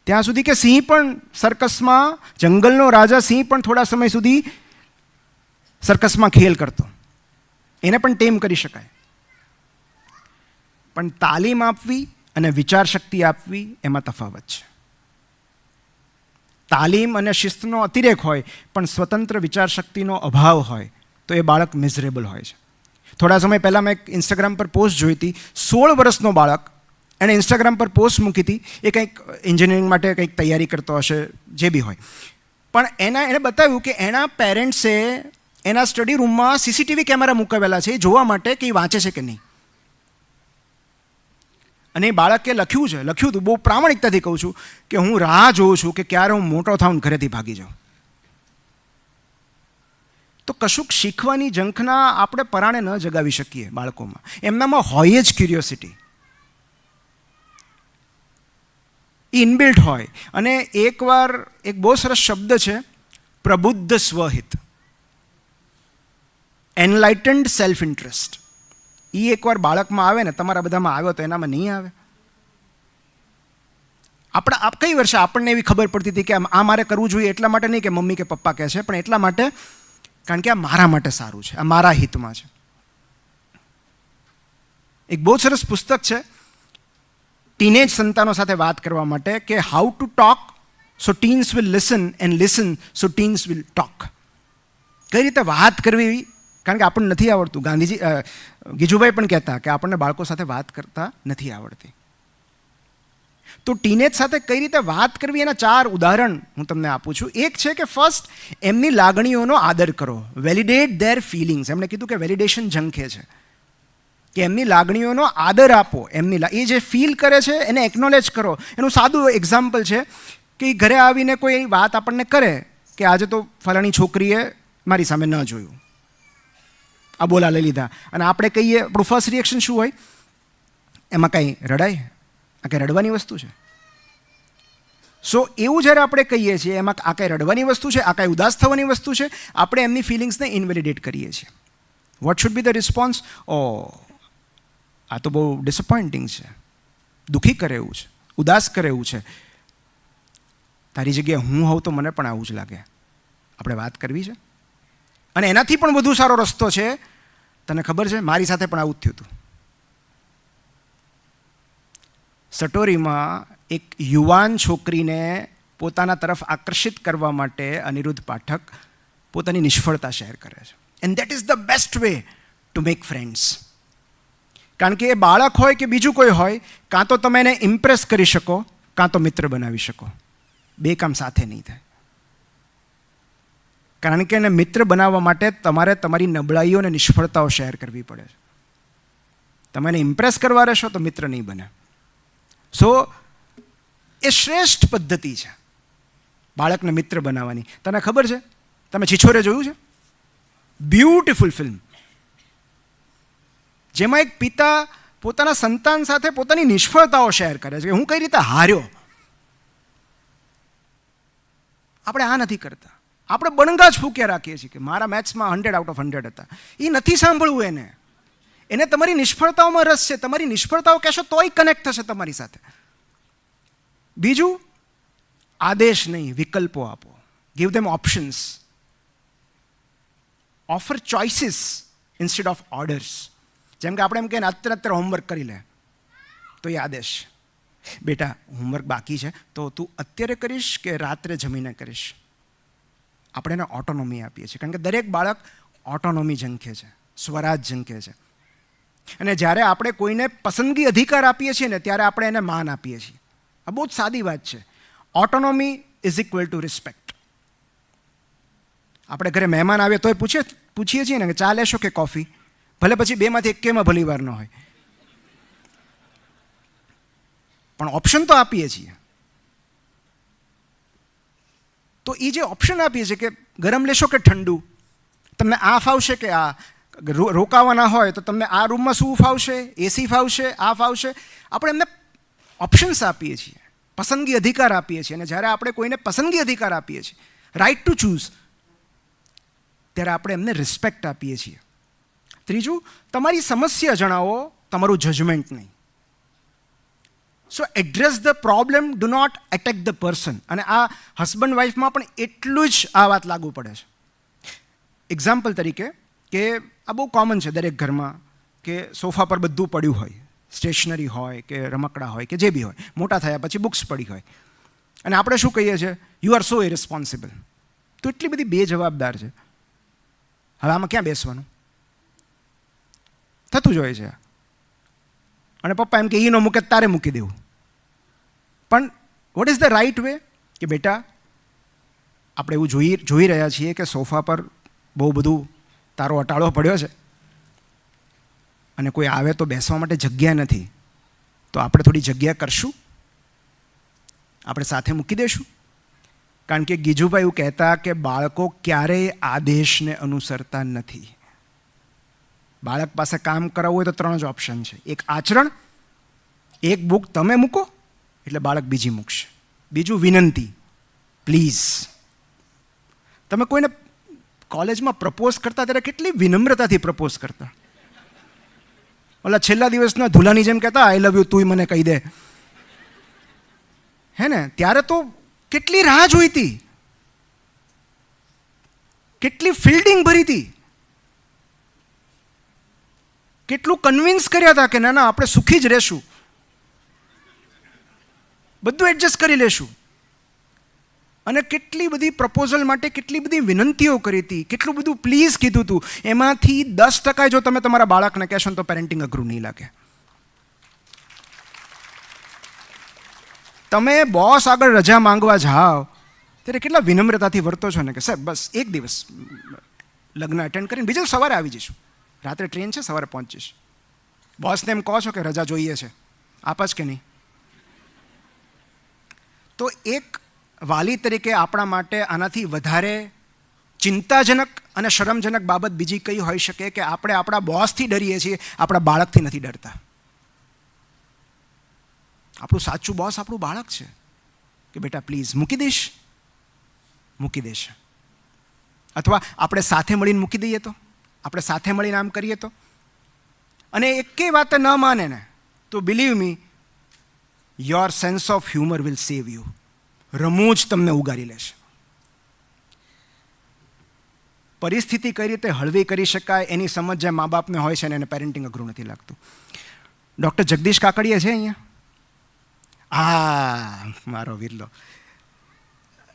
ત્યાં સુધી કે સિંહ પણ સર્કસમાં, જંગલનો રાજા સિંહ પણ થોડા સમય સુધી સર્કસમાં ખેલ કરતો, એને પણ ટેમ કરી શકાય. પણ તાલીમ આપવી અને વિચાર શક્તિ આપવી એમાં તફાવત છે. તાલીમ અને શિસ્તનો અતિરેક હોય પણ સ્વતંત્ર વિચાર શક્તિનો અભાવ હોય તો એ બાળક મિઝરેબલ હોય છે. થોડા સમય પહેલાં મેં એક ઇન્સ્ટાગ્રામ પર પોસ્ટ જોઈ હતી. 16 વર્ષનો બાળક, એણે ઇન્સ્ટાગ્રામ પર પોસ્ટ મૂકી હતી. એ કંઈક એન્જિનિયરિંગ માટે કંઈક તૈયારી કરતો હશે, જે બી હોય. પણ એણે બતાવ્યું કે એના પેરેન્ટ્સે એના સ્ટડી રૂમમાં સીસીટીવી કેમેરા મૂકાવેલા છે એ જોવા માટે કે એ વાંચે છે કે નહીં. અને એ બાળકે લખ્યું હતું, બહુ પ્રામાણિકતાથી કહું છું, કે હું રાહ જોઉં છું કે ક્યારે હું મોટો થાઉં ઘરેથી ભાગી જાઉં. તો કશુંક શીખવાની ઝંખના આપણે પરાણે ન જગાવી શકીએ બાળકોમાં. એમનામાં હોય જ ક્યુરિયોસિટી, ઇનબિલ્ટ હોય. અને એકવાર એક બહુ સરસ શબ્દ છે, પ્રબુદ્ધ સ્વહિત, એનલાઇટન્ડ સેલ્ફ ઇન્ટરેસ્ટ. એ એકવાર બાળકમાં આવે ને, તમારા બધામાં આવ્યો તો એનામાં નહીં આવે. આપણે કઈ વર્ષે આપણને એવી ખબર પડતી હતી કે આ મારે કરવું જોઈએ એટલા માટે નહીં કે મમ્મી કે પપ્પા કહે છે, પણ એટલા માટે કારણ કે આ મારા માટે સારું છે, આ મારા હિતમાં છે. એક બહુ સરસ પુસ્તક છે ટીનેજ સંતાનો સાથે વાત કરવા માટે, કે how to talk so teens will listen and listen so teens will talk. કઈ રીતે વાત કરવી, કારણ કે આપણને નથી આવડતું. ગીજુભાઈ પણ કહેતા કે આપણને બાળકો સાથે વાત કરતા નથી આવડતી. તો ટીનેજ સાથે કઈ રીતે વાત કરવી એના 4 ઉદાહરણ હું તમને આપું છું. એક છે કે ફર્સ્ટ, એમની લાગણીઓનો આદર કરો, વેલિડેટ ધેર ફિલિંગ્સ. એમણે કીધું કે વેલિડેશન ઝંખે છે, કે એમની લાગણીઓનો આદર આપો. એ જે ફીલ કરે છે એને એકનોલેજ કરો. એનું સાદું એક્ઝામ્પલ છે કે ઘરે આવીને કોઈ વાત આપણને કરે કે આજે તો ફલાણી છોકરીએ મારી સામે ન જોયું, આ બોલા લઈ લીધા, અને આપણે કહીએ, આપણું ફર્સ્ટ રિએક્શન શું હોય? એમાં કંઈ રડાય? આ કંઈ રડવાની વસ્તુ છે? સો એવું જ્યારે આપણે કહીએ છીએ એમાં આ કંઈ રડવાની વસ્તુ છે, આ કંઈ ઉદાસ થવાની વસ્તુ છે, આપણે એમની ફિલિંગ્સને ઇનવેલિડેટ કરીએ છીએ. What should be the response? Oh, આ તો બહુ ડિસઅપોઇન્ટિંગ છે, દુઃખી કરે એવું છે, ઉદાસ કરે એવું છે. તારી જગ્યાએ હું હોઉં તો મને પણ આવું જ લાગે. આપણે વાત કરવી છે. અને એનાથી પણ વધુ સારો રસ્તો છે, તને ખબર છે, મારી સાથે પણ આવું જ થયું હતું. સટોરીમાં એક યુવાન છોકરીને પોતાના તરફ આકર્ષિત કરવા માટે અનિરુદ્ધ પાઠક પોતાની નિષ્ફળતા શેર કરે છે. And that is the best way to make friends. કારણ કે એ બાળક હોય કે બીજું કોઈ હોય, કાં તો તમે એને ઇમ્પ્રેસ કરી શકો, કાં તો મિત્ર બનાવી શકો. બે કામ સાથે નહીં થાય. કારણ કે એને મિત્ર બનાવવા માટે તમારે તમારી નબળાઈઓ અને નિષ્ફળતાઓ શેર કરવી પડે છે. તમે એને ઇમ્પ્રેસ કરવા રહેશો તો મિત્ર નહીં બને. સો એ શ્રેષ્ઠ પદ્ધતિ છે બાળકને મિત્ર બનાવવાની. તને ખબર છે, તમે છિછોરે જોયું છે? બ્યુટીફુલ ફિલ્મ, જેમાં એક પિતા પોતાના સંતાન સાથે પોતાની નિષ્ફળતાઓ શેર કરે છે કે હું કઈ રીતે હાર્યો. આપણે આ નથી કરતા. આપણે બણગા જ ફૂંક્યા રાખીએ છીએ કે મારા મેથ્સમાં 100 આઉટ ઓફ 100 હતા. એ નથી સાંભળવું. એને તમારી નિષ્ફળતાઓમાં રસ છે. તમારી નિષ્ફળતાઓ કહેશો તોય કનેક્ટ થશે તમારી સાથે. બીજું, આદેશ નહીં, વિકલ્પો આપો. Give them options. Offer choices instead of orders. જેમ કે આપણે એમ કહીએ ને અત્યારે હોમવર્ક કરી લે, તો એ આદેશ, બેટા હોમવર્ક બાકી છે તો તું અત્યારે કરીશ કે રાત્રે જમીને કરીશ. આપણે એને ઓટોનોમી આપીએ છીએ, કારણ કે દરેક બાળક ઓટોનોમી ઝંખે છે, સ્વરાજ ઝંખે છે. અને જ્યારે આપણે કોઈને પસંદગી અધિકાર આપીએ છીએ ને ત્યારે આપણે એને માન આપીએ છીએ. આ બહુ જ સાદી વાત છે. ઓટોનોમી ઇઝ ઇક્વલ ટુ રિસ્પેક્ટ. આપણે ઘરે મહેમાન આવે તોય પૂછીએ છીએ ને કે ચા લેશો કે કોફી, ભલે પછી બેમાંથી એકેમાં ભલી વાર ન હોય, પણ ઓપ્શન તો આપીએ છીએ. તો એ જે ઓપ્શન આપીએ છીએ કે ગરમ લેશો કે ઠંડુ, તમને આ ફાવશે કે આ, રોકાવાના હોય તો તમને આ રૂમમાં શું ફાવશે, એસી ફાવશે, આ ફાવશે. આપણે એમને ઓપ્શન્સ આપીએ છીએ, પસંદગી અધિકાર આપીએ છીએ. અને જ્યારે આપણે કોઈને પસંદગી અધિકાર આપીએ છીએ, રાઇટ ટુ ચૂઝ, ત્યારે આપણે એમને રિસ્પેક્ટ આપીએ છીએ. ત્રીજું, તમારી સમસ્યા જણાવો, તમારું જજમેન્ટ નહીં. So address the problem, do not attack the person. અને આ હસબન્ડ વાઈફમાં પણ એટલું જ આ વાત લાગુ પડે છે. એક્ઝામ્પલ તરીકે કે આ બહુ કોમન છે દરેક ઘરમાં કે સોફા પર બધું પડ્યું હોય, સ્ટેશનરી હોય કે રમકડા હોય કે જે બી હોય, મોટા થયા પછી બુક્સ પડી હોય, અને આપણે શું કહીએ છીએ, યુ આર સો ઇરેસ્પોન્સિબલ. તો એટલી બધી બેજવાબદાર છે. હવે આમાં ક્યાં બેસવાનું થતું જ હોય છે. અને પપ્પા એમ કે એ ન મૂકે તારે મૂકી દેવું. પણ what is the right way? કે બેટા આપણે એવું જોઈ રહ્યા છીએ કે સોફા પર બહુ બધું તારો અટાળો પડ્યો છે અને કોઈ આવે તો બેસવા માટે જગ્યા નથી, તો આપણે થોડી જગ્યા કરશું, આપણે સાથે મૂકી દઈશું. કારણ કે ગીજુભાઈ એવું કહેતા કે બાળકો ક્યારેય આદેશને અનુસરતા નથી. બાળક પાસે કામ કરાવવું હોય તો 3 જ ઓપ્શન છે. એક આચરણ, એક બુક તમે મૂકો એટલે બાળક બીજી મૂકશે, બીજું વિનંતી, પ્લીઝ. તમે કોઈને કોલેજમાં પ્રપોઝ કરતા ત્યારે કેટલી વિનમ્રતાથી પ્રપોઝ કરતા. ઓલા છેલ્લા દિવસના ધુલાની જેમ કહેતા આઈ લવ યુ તું મને કહી દે, હે ને? ત્યારે તો કેટલી રાહ જોઈતી, કેટલી ફિલ્ડિંગ ભરી હતી, કેટલું કન્વિન્સ કર્યા હતા કે ના ના આપણે સુખી જ રહેશું, બધું એડજસ્ટ કરી લેશું. અને કેટલી બધી પ્રપોઝલ માટે કેટલી બધી વિનંતીઓ કરી હતી, કેટલું બધું પ્લીઝ કીધું હતું. એમાંથી 10% જો તમે તમારા બાળકને કહેશો તો પેરેન્ટિંગ અઘરું નહીં લાગે. તમે બોસ આગળ રજા માંગવા જાઓ ત્યારે કેટલા વિનમ્રતાથી વર્તો છો ને કે સાહેબ બસ એક દિવસ લગ્ન અટેન્ડ કરીને બીજે સવારે આવી જઈશું, રાત્રે ટ્રેન છે સવારે પહોંચીશ. બોસને એમ કહો છો કે રજા જોઈએ છે, આપસ કે નહીં? તો એક વાલી તરીકે આપણા માટે આનાથી વધારે ચિંતાજનક અને શરમજનક બાબત બીજી કઈ હોઈ શકે કે આપણે આપણા બોસથી ડરીએ છીએ, આપણા બાળકથી નથી ડરતા. આપણું સાચું બોસ આપણું બાળક છે કે બેટા પ્લીઝ મૂકી દઈશ, મૂકી દેશે. અથવા આપણે સાથે મળીને મૂકી દઈએ તો, આપણે સાથે મળીને આમ કરીએ તો. અને એકેય વાત ન માને ને તો believe me, your sense of humour will save you. રમૂજ તમને ઉગારી લેશે. પરિસ્થિતિ કઈ રીતે હળવી કરી શકાય એની સમજ જે મા બાપને હોય છે ને એને પેરેન્ટિંગ અઘરું નથી લાગતું. ડૉક્ટર જગદીશ કાકડિયા છે અહીંયા? મારો વિરલો.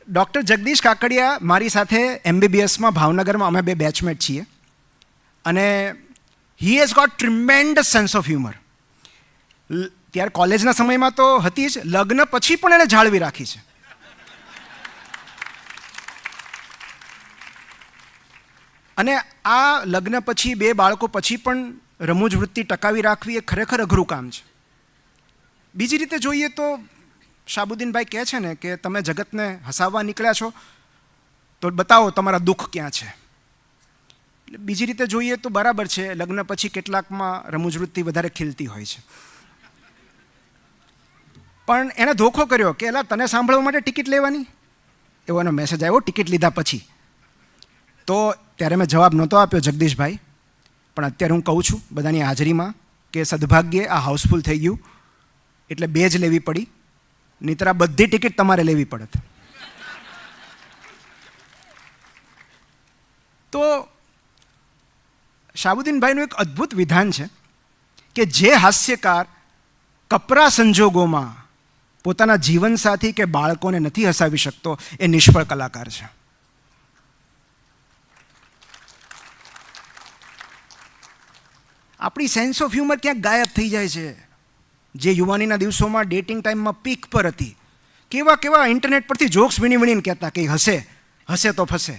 ડૉક્ટર જગદીશ કાકડિયા મારી સાથે MBBSમાં ભાવનગરમાં અમે 2 બેચમેટ છીએ. અને he has got tremendous sense of humour. ત્યારે કોલેજના સમયમાં તો હતી જ, લગ્ન પછી પણ એણે જાળવી રાખી છે. અને આ લગ્ન પછી 2 બાળકો પછી પણ રમૂજ વૃત્તિ ટકાવી રાખવી એ ખરેખર અઘરું કામ છે. બીજી રીતે જોઈએ તો શાબુદ્દીનભાઈ કહે છે ને કે તમે જગતને હસાવવા નીકળ્યા છો તો બતાવો તમારા દુઃખ ક્યાં છે. બીજી રીતે જોઈએ તો બરાબર છે, લગ્ન પછી કેટલાકમાં રમૂજ વૃત્તિ વધારે ખીલતી હોય છે. પણ એણે ધોખો કર્યો કે એલા તને સાંભળવા માટે ટિકિટ લેવાની, એવો એનો મેસેજ આવ્યો ટિકિટ લીધા પછી. તો ત્યારે મેં જવાબ નહોતો આપ્યો જગદીશભાઈ, પણ અત્યારે હું કહું છું બધાની હાજરીમાં કે સદભાગ્યે આ હાઉસફુલ થઈ ગયું એટલે 2 જ લેવી પડી, નહીંતર આ બધી ટિકિટ તમારે લેવી પડત. તો શાહબુદ્દીનભાઈનું એક અદ્ભુત વિધાન છે કે જે હાસ્યકાર કપરા સંજોગોમાં પોતાના જીવનસાથી કે બાળકોને નથી હસાવી શકતો એ નિષ્ફળ કલાકાર છે. આપણી સેન્સ ઓફ હ્યુમર ક્યાંક ગાયબ થઈ જાય છે. જે યુવાનીના દિવસોમાં ડેટિંગ ટાઈમમાં પીક પર હતી, કેવા કેવા ઇન્ટરનેટ પરથી જોક્સ વીણીને કહેતા કે હસે તો ફસે.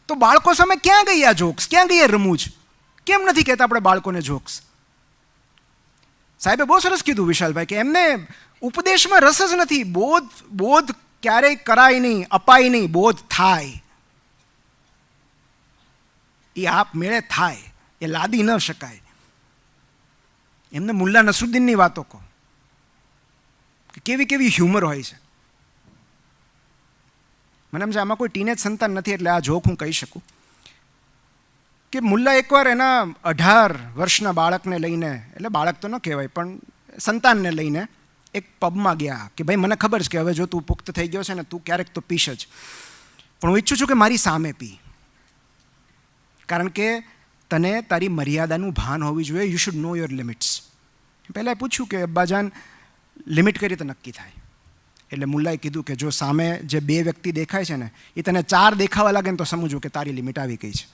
તો બાળકો સામે ક્યાં ગઈ આ જોક્સ, ક્યાં ગઈ આ રમૂજ? કેમ નથી કહેતા આપણે બાળકોને જોક્સ? સાહેબે બહુ સરસ કીધું વિશાલભાઈ કે એમને ઉપદેશમાં રસ જ નથી. બોધ ક્યારેય કરાય નહીં, અપાય નહીં, બોધ થાય. એ આપ મેળે થાય, એ લાદી ન શકાય. એમને મુલ્લા નસરુદ્દીનની વાતો કહો, કેવી કેવી હ્યુમર હોય છે. મને એમ છે આમાં કોઈ ટીનેજ સંતાન નથી એટલે આ જોક હું કહી શકું કે મુલ્લા એકવાર એના 18 વર્ષના બાળકને લઈને, એટલે બાળક તો ન કહેવાય પણ સંતાનને લઈને એક પબમાં ગયા કે ભાઈ મને ખબર છે કે હવે જો તું પુખ્ત થઈ ગયો છે ને, તું ક્યારેક તો પીશ જ, પણ હું ઈચ્છું છું કે મારી સામે પી, કારણ કે તને તારી મર્યાદાનું ભાન હોવી જોઈએ. You should know your limits. પહેલાં પૂછ્યું કે અબ્બાજાન લિમિટ કઈ રીતે નક્કી થાય? એટલે મુલ્લાએ કીધું કે જો સામે જે 2 વ્યક્તિ દેખાય છે ને એ તને 4 દેખાવા લાગે ને તો સમજો કે તારી લિમિટ આવી ગઈ છે.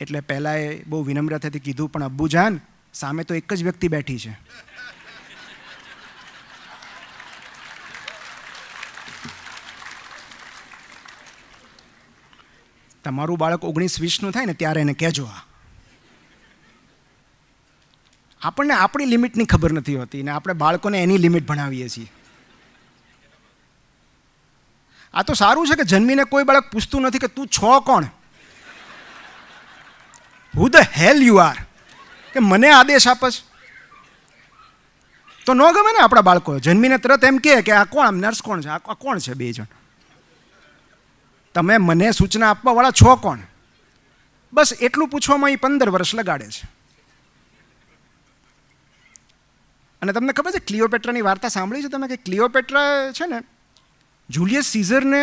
એટલે પહેલાં એ બહુ વિનમ્રતાથી કીધું પણ અબ્બુજાન સામે તો એક જ વ્યક્તિ બેઠી છે. તમારું બાળક 19-20નું થાય ને ત્યારે એને કહેજો. આપણને આપણી લિમિટની ખબર નથી હોતી ને આપણે બાળકોને એની લિમિટ ભણાવીએ છીએ. આ તો સારું છે કે જન્મીને કોઈ બાળક પૂછતું નથી કે તું છો કોણ, હુ ધ હેલ યુ આર, કે મને આદેશ આપસ. તો ન ગમે ને આપણા બાળકો જન્મીને તરત એમ કહે કે આ કોણ, નર્સ કોણ છે, આ કોણ છે 2 જણ, તમે મને સૂચના આપવાવાળા છો કોણ? બસ એટલું પૂછવામાં એ 15 વર્ષ લગાડે છે. અને તમને ખબર છે ક્લિયોપેટ્રાની વાર્તા સાંભળી છે તમે કે ક્લિયોપેટ્રા છે ને જુલિયસ સીઝરને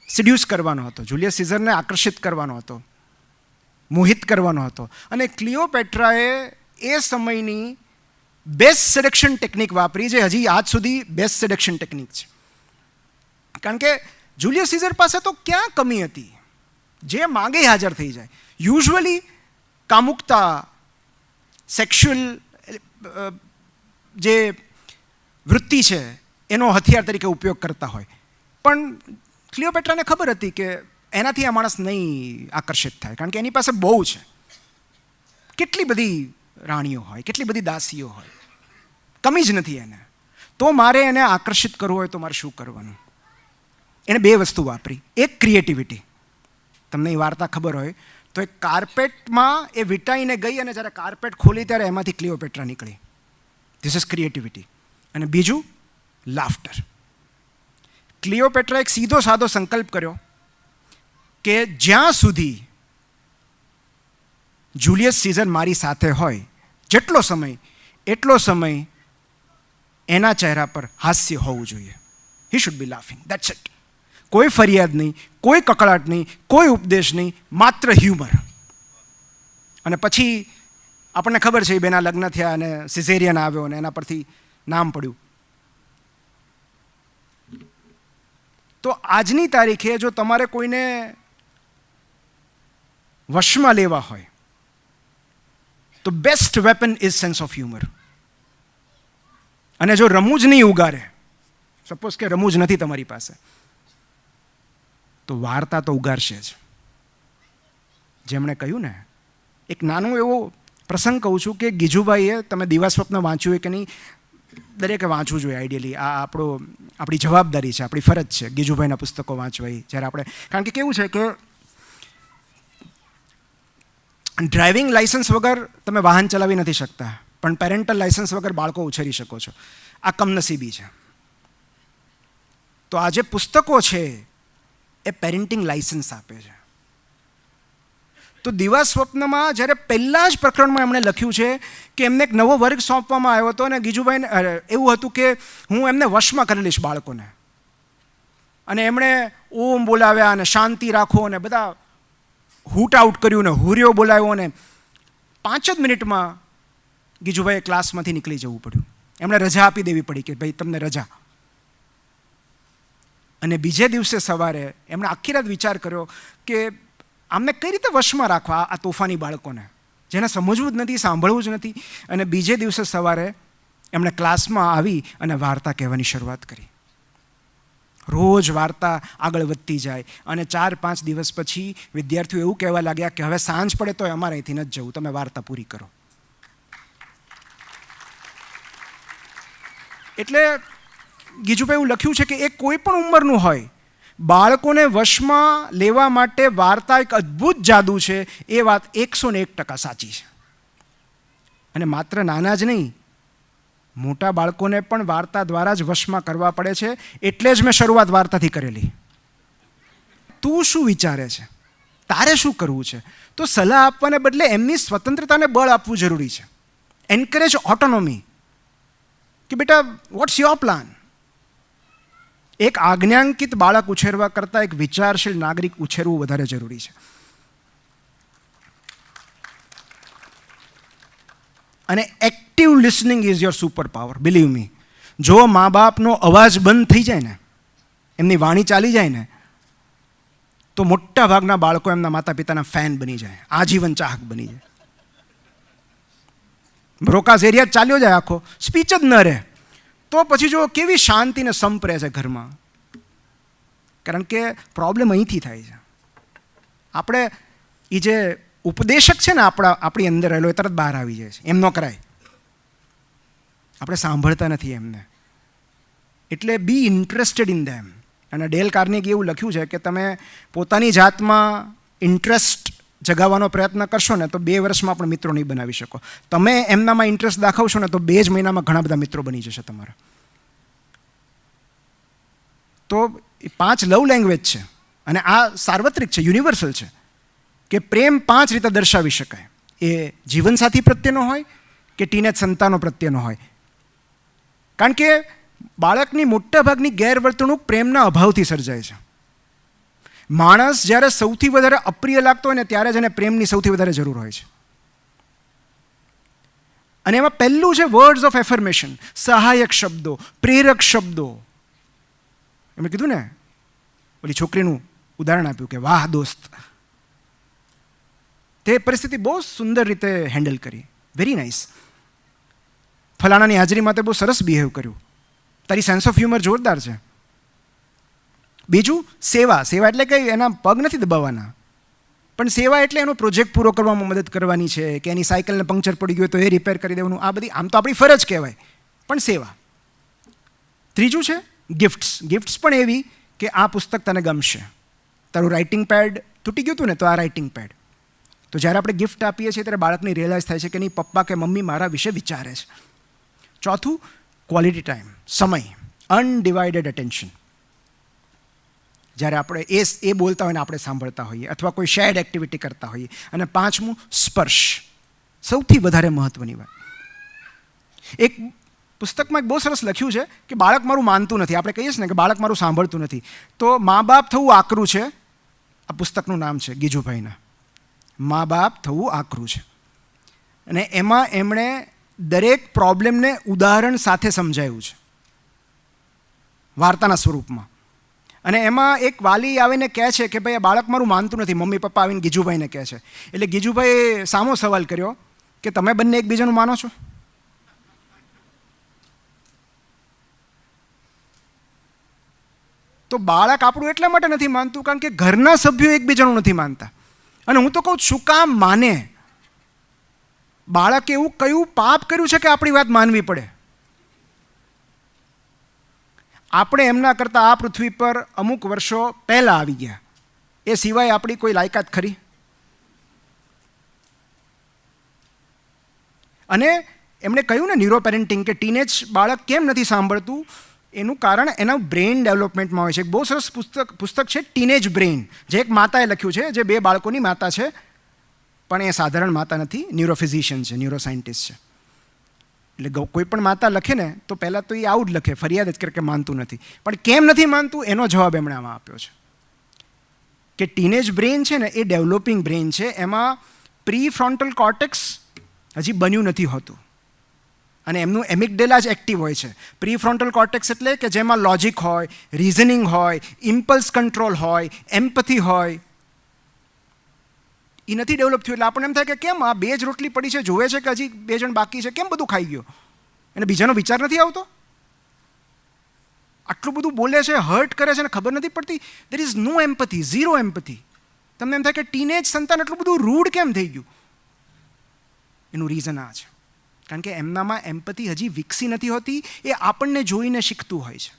સિડ્યુસ કરવાનો હતો, જુલિયસ સીઝરને આકર્ષિત કરવાનો હતો, મોહિત કરવાનો હતો. અને ક્લિયોપેટ્રાએ એ સમયની બેસ્ટ સેડક્શન ટેકનિક વાપરી જે હજી આજ સુધી બેસ્ટ સેડક્શન ટેકનિક છે. કારણ કે જુલિયસ સીઝર પાસે તો ક્યાં કમી હતી, જે માગે હાજર થઈ જાય. યુઝ્યુઅલી કામુકતા, સેક્સ્યુઅલ જે વૃત્તિ છે એનો હથિયાર તરીકે ઉપયોગ કરતા હોય. પણ ક્લિયોપેટ્રાને ખબર હતી કે એનાથી આ માણસ નહીં આકર્ષિત થાય, કારણ કે એની પાસે બહુ છે. કેટલી બધી રાણીઓ હોય, કેટલી બધી દાસીઓ હોય, કમી જ નથી એને. તો મારે એને આકર્ષિત કરવું હોય તો મારે શું કરવાનું? એણે 2 વસ્તુ વાપરી. એક ક્રિએટિવિટી. તમને એ વાર્તા ખબર હોય તો એ કાર્પેટમાં એ વીંટાઈને ગઈ અને જ્યારે કાર્પેટ ખોલી ત્યારે એમાંથી ક્લિયોપેટ્રા નીકળી. This is creativity. અને બીજું લાફ્ટર. ક્લિયોપેટ્રા એક સીધો સાદો સંકલ્પ કર્યો કે જ્યાં સુધી જુલિયસ સીઝર મારી સાથે હોય જેટલો સમય, એટલો સમય એના ચહેરા પર હાસ્ય હોવું જોઈએ. He should be laughing, that's it. કોઈ ફરિયાદ નહીં, કોઈ કકળાટ નહીં, કોઈ ઉપદેશ નહીં, માત્ર હ્યુમર. અને પછી આપણને ખબર છે એ બેના લગ્ન થયા અને સિઝેરિયન આવ્યો અને એના પરથી નામ પડ્યું. તો આજની તારીખે જો તમારે કોઈને વશમાં લેવા હોય તો best weapon is sense of humour. અને જો રમૂજ નહીં ઉગારે, સપોઝ કે રમૂજ નથી તમારી પાસે, તો વાર્તા તો ઉગારશે જ. જેમણે કહ્યું ને, એક નાનો એવો પ્રસંગ કહું છું કે ગીજુભાઈએ, તમે દિવા સ્વપ્ન વાંચ્યું કે નહીં, દરેકે વાંચવું જોઈએ આઈડિયલી. આ આપણી જવાબદારી છે, આપણી ફરજ છે ગીજુભાઈના પુસ્તકો વાંચવા. જ્યારે આપણે, કારણ કે કેવું છે કે ડ્રાઇવિંગ લાઇસન્સ વગર તમે વાહન ચલાવી નથી શકતા, પણ પેરેન્ટલ લાઇસન્સ વગર બાળકો ઉછેરી શકો છો. આ કમનસીબી છે. તો આ જે પુસ્તકો છે એ પેરેન્ટિંગ લાઇસન્સ આપે છે. તો દિવા સ્વપ્નમાં જ્યારે પહેલાં જ પ્રકરણમાં એમણે લખ્યું છે કે એમને એક નવો વર્ગ સોંપવામાં આવ્યો હતો અને ગીજુભાઈને એવું હતું કે હું એમને વશમાં કરી લઈશ બાળકોને. અને એમણે ઓમ બોલાવ્યા અને શાંતિ રાખો અને બધા હૂટ આઉટ કર્યું ને હુર્યો બોલાવ્યો અને 5 જ મિનિટમાં ગીજુભાઈએ ક્લાસમાંથી નીકળી જવું પડ્યું. એમણે રજા આપી દેવી પડી કે ભાઈ તમને રજા. અને બીજે દિવસે સવારે એમણે આખી રાત વિચાર કર્યો કે આમને કઈ રીતે વશમાં રાખવા આ તોફાની બાળકોને, જેને સમજવું જ નથી, સાંભળવું જ નથી. અને બીજે દિવસે સવારે એમણે ક્લાસમાં આવી અને વાર્તા કહેવાની શરૂઆત કરી. રોજ વાર્તા આગળ વધતી જાય અને 4-5 દિવસ પછી વિદ્યાર્થીઓ એવું કહેવા લાગ્યા કે હવે સાંજ પડે તો અમારે અહીંથી નથી જવું, તમે વાર્તા પૂરી કરો. એટલે ગીજુભાઈ એવું લખ્યું છે કે એ કોઈ પણ ઉંમરનું હોય, બાળકોને વશમાં લેવા માટે વાર્તા એક અદ્ભુત જાદુ છે. એ વાત 101% સાચી છે. અને માત્ર નાના જ નહીં, મોટા બાળકોને પણ વાર્તા દ્વારા જ વશમાં કરવા પડે છે. એટલે જ મેં શરૂઆત વાર્તાથી કરેલી. તું શું વિચારે છે, તારે શું કરવું છે? તો સલાહ આપવાને બદલે એમની સ્વતંત્રતાને બળ આપવું જરૂરી છે. એન્કરેજ ઓટોનોમી, કે બેટા વોટ્સ યોર પ્લાન. એક આજ્ઞાંકિત બાળક ઉછેરવા કરતાં એક વિચારશીલ નાગરિક ઉછેરવું વધારે જરૂરી છે. અને active listening is your super power, believe me. જો મા બાપનો અવાજ બંધ થઈ જાય ને, એમની વાણી ચાલી જાય ને, તો મોટા ભાગના બાળકો એમના માતા પિતાના ફેન બની જાય, આજીવન ચાહક બની જાય. બ્રોકાસ એરિયા ચાલ્યો જાય આખો, સ્પીચ જ ન રહે, તો પછી જો કેવી શાંતિ ને સંપ રહે છે ઘરમાં. કારણ કે પ્રોબ્લેમ અહીંથી થાય છે. આપણે એ જે ઉપદેશક છે ને આપણી અંદર રહેલો, એ તરત બહાર આવી જાય છે. એમ ન કરાય, આપણે સાંભળતા નથી એમને. એટલે બી ઇન્ટરેસ્ટેડ ઇન ધેમ. અને ડેલ કાર્નેગીએ એવું લખ્યું છે કે તમે પોતાની જાતમાં ઇન્ટરેસ્ટ જગાવવાનો પ્રયત્ન કરશો ને તો 2 વર્ષમાં પણ મિત્રો નહીં બનાવી શકો. તમે એમનામાં ઇન્ટરેસ્ટ દાખવશો ને તો 2 જ મહિનામાં ઘણા બધા મિત્રો બની જશે તમારા. તો 5 લવ લેંગ્વેજ છે અને આ સાર્વત્રિક છે, યુનિવર્સલ છે, કે પ્રેમ 5 રીતે દર્શાવી શકાય. એ જીવનસાથી પ્રત્યેનો હોય કે ટીનેજ સંતાનો પ્રત્યેનો હોય. કારણ કે બાળકની મોટાભાગની ગેરવર્તણૂક પ્રેમના અભાવથી સર્જાય છે. માણસ જ્યારે સૌથી વધારે અપ્રિય લાગતો હોય ને ત્યારે જ એને પ્રેમની સૌથી વધારે જરૂર હોય છે. અને એમાં પહેલું છે વર્ડ્સ ઓફ એફર્મેશન, સહાયક શબ્દો, પ્રેરક શબ્દો. એમણે કીધું ને, ઓલી છોકરીનું ઉદાહરણ આપ્યું કે વાહ દોસ્ત. તે પરિસ્થિતિ બહુ સુંદર રીતે હેન્ડલ કરી, વેરી નાઇસ. ફલાણાની હાજરીમાં તે બહુ સરસ બિહેવ કર્યું, તારી સેન્સ ઓફ હ્યુમર જોરદાર છે. બીજું સેવા. સેવા એટલે કંઈ એના પગ નથી દબાવવાના, પણ સેવા એટલે એનો પ્રોજેક્ટ પૂરો કરવામાં મદદ કરવાની છે, કે એની સાયકલને પંક્ચર પડી ગયું તો એ રિપેર કરી દેવાનું. આ બધી આમ તો આપણી ફરજ કહેવાય, પણ સેવા. ત્રીજું છે ગિફ્ટ્સ. ગિફ્ટ્સ પણ એવી કે આ પુસ્તક તને ગમશે, તારું રાઇટિંગ પેડ તૂટી ગયું હતું ને તો આ રાઇટિંગ પેડ. તો જ્યારે આપણે ગિફ્ટ આપીએ છીએ ત્યારે બાળકને રિયલાઇઝ થાય છે કે નહીં, પપ્પા કે મમ્મી મારા વિશે વિચારે છે. ચોથું ક્વોલિટી ટાઈમ, સમય, અનડિવાઇડેડ અટેન્શન. જ્યારે આપણે એ બોલતા હોય ને આપણે સાંભળતા હોઈએ, અથવા કોઈ શેર્ડ એક્ટિવિટી કરતા હોઈએ. અને 5મું સ્પર્શ, સૌથી વધારે મહત્ત્વની વાત. એક પુસ્તકમાં એક બહુ સરસ લખ્યું છે કે બાળક મારું માનતું નથી. આપણે કહીએ છીએ ને કે બાળક મારું સાંભળતું નથી. તો મા બાપ થવું આકરું છે, આ પુસ્તકનું નામ છે ગીજુભાઈના. મા બાપ થવું આકરું છે. અને એમાં એમણે દરેક પ્રોબ્લેમને ઉદાહરણ સાથે સમજાયું છે, વાર્તાના સ્વરૂપમાં. અને એમાં એક વાલી આવીને કહે છે કે ભાઈ આ બાળક મારું માનતું નથી. મમ્મી પપ્પા આવીને ગીજુભાઈને કહે છે. એટલે ગીજુભાઈએ સામો સવાલ કર્યો કે તમે બંને એકબીજાનું માનો છો? તો બાળક આપણું એટલા માટે નથી માનતું કારણ કે ઘરના સભ્યો એકબીજાનું નથી માનતા. અને હું તો કહું શું કામ માને? બાળકે એવું કયું પાપ કર્યું છે કે આપણી વાત માનવી પડે? આપણે એમના કરતાં આ પૃથ્વી પર અમુક વર્ષો પહેલાં આવી ગયા, એ સિવાય આપણી કોઈ લાયકાત ખરી? અને એમણે કહ્યું ને ન્યુરો પેરેન્ટિંગ, કે ટીનેજ બાળક કેમ નથી સાંભળતું, એનું કારણ એના બ્રેઇન ડેવલપમેન્ટમાં હોય છે. એક બહુ સરસ પુસ્તક છે ટીનેજ બ્રેઇન, જે એક માતાએ લખ્યું છે, જે 2 બાળકોની માતા છે, પણ એ સાધારણ માતા નથી, ન્યુરોફિઝિશિયન છે, ન્યુરોસાયન્ટિસ્ટ છે. એટલે કોઈ પણ માતા લખે ને તો પહેલાં તો એ આવું જ લખે, ફરિયાદ જ કરે કે માનતું નથી. પણ કેમ નથી માનતું એનો જવાબ એમણે આમાં આપ્યો છે કે ટીનેજ બ્રેન છે ને એ ડેવલપિંગ બ્રેન છે, એમાં પ્રી ફ્રોન્ટલ કોર્ટેક્સ હજી બન્યું નથી હોતું અને એમનું એમિગડેલા જ એક્ટિવ હોય છે. પ્રી ફ્રોન્ટલ કોર્ટેક્સ એટલે કે જેમાં લોજિક હોય, રિઝનિંગ હોય, ઇમ્પલ્સ કંટ્રોલ હોય, એમ્પથી હોય, એ નથી ડેવલપ થયું. એટલે આપણને એમ થાય કે કેમ આ 2 જ રોટલી પડી છે, જોવે છે કે હજી 2 જણ બાકી છે, કેમ બધું ખાઈ ગયો, એને બીજાનો વિચાર નથી આવતો, આટલું બધું બોલે છે, હર્ટ કરે છે અને ખબર નથી પડતી. There is no empathy, zero empathy. તમને એમ થાય કે ટીનેજ સંતાન એટલું બધું રૂડ કેમ થઈ ગયું? એનું રીઝન આ છે, કારણ કે એમનામાં એમ્પથી હજી વિકસી નથી હોતી, એ આપણને જોઈને શીખતું હોય છે.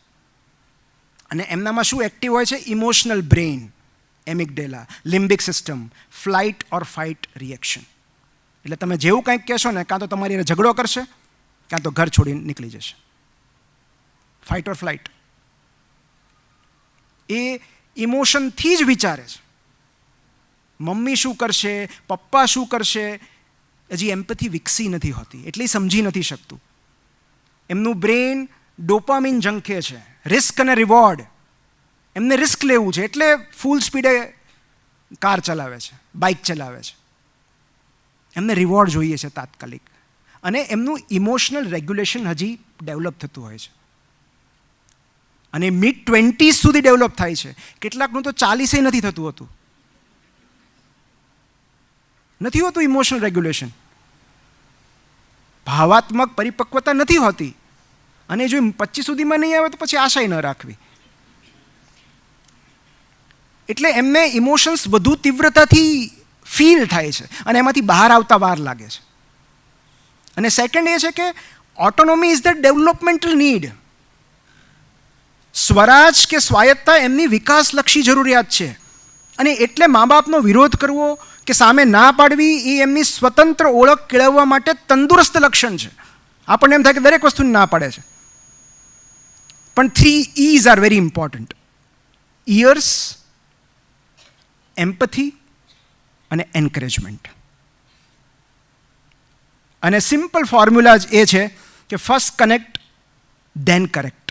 અને એમનામાં શું એક્ટિવ હોય છે? Emotional brain, amygdala, limbic system, flight or fight reaction. એટલે તમે જેવું કંઈક કહેશો ને, કાં તો તમારી ઝઘડો કરશે, કાં તો ઘર છોડીને નીકળી જશે. ફાઇટ ઓર ફ્લાઇટ. એ ઇમોશનથી જ વિચારે છે. મમ્મી શું કરશે, પપ્પા શું કરશે, હજી એમ્પથી વિકસી નથી હોતી, એટલે એ સમજી નથી શકતું. એમનું બ્રેન ડોપામિન જંખે છે, રિસ્ક અને રિવોર્ડ. એમને રિસ્ક લેવું છે એટલે ફૂલ સ્પીડે કાર ચલાવે છે, બાઇક ચલાવે છે. એમને રિવોર્ડ જોઈએ છે તાત્કાલિક. અને એમનું ઇમોશનલ રેગ્યુલેશન હજી ડેવલપ થતું હોય છે અને મિડ-20s સુધી ડેવલપ થાય છે. કેટલાકનું તો 40 નથી થતું હતું, નથી હોતું ઇમોશનલ રેગ્યુલેશન, ભાવાત્મક પરિપક્વતા નથી હોતી. અને જો 25 સુધીમાં નહીં આવે તો પછી આશાય ન રાખવી. એટલે એમને ઇમોશન્સ વધુ તીવ્રતાથી ફીલ થાય છે અને એમાંથી બહાર આવતા વાર લાગે છે. અને સેકન્ડ એ છે કે autonomy is the developmental need. સ્વરાજ કે સ્વાયત્તતા એમની વિકાસલક્ષી જરૂરિયાત છે. અને એટલે મા બાપનો વિરોધ કરવો કે સામે ના પાડવી એ એમની સ્વતંત્ર ઓળખ કેળવવા માટે તંદુરસ્ત લક્ષણ છે. આપણને એમ થાય કે દરેક વસ્તુને ના પાડે છે, પણ 3 E's are very important: ears, empathy અને એન્કરેજમેન્ટ. અને સિમ્પલ ફોર્મ્યુલા જ એ છે કે ફર્સ્ટ કનેક્ટ, ધેન કરેક્ટ.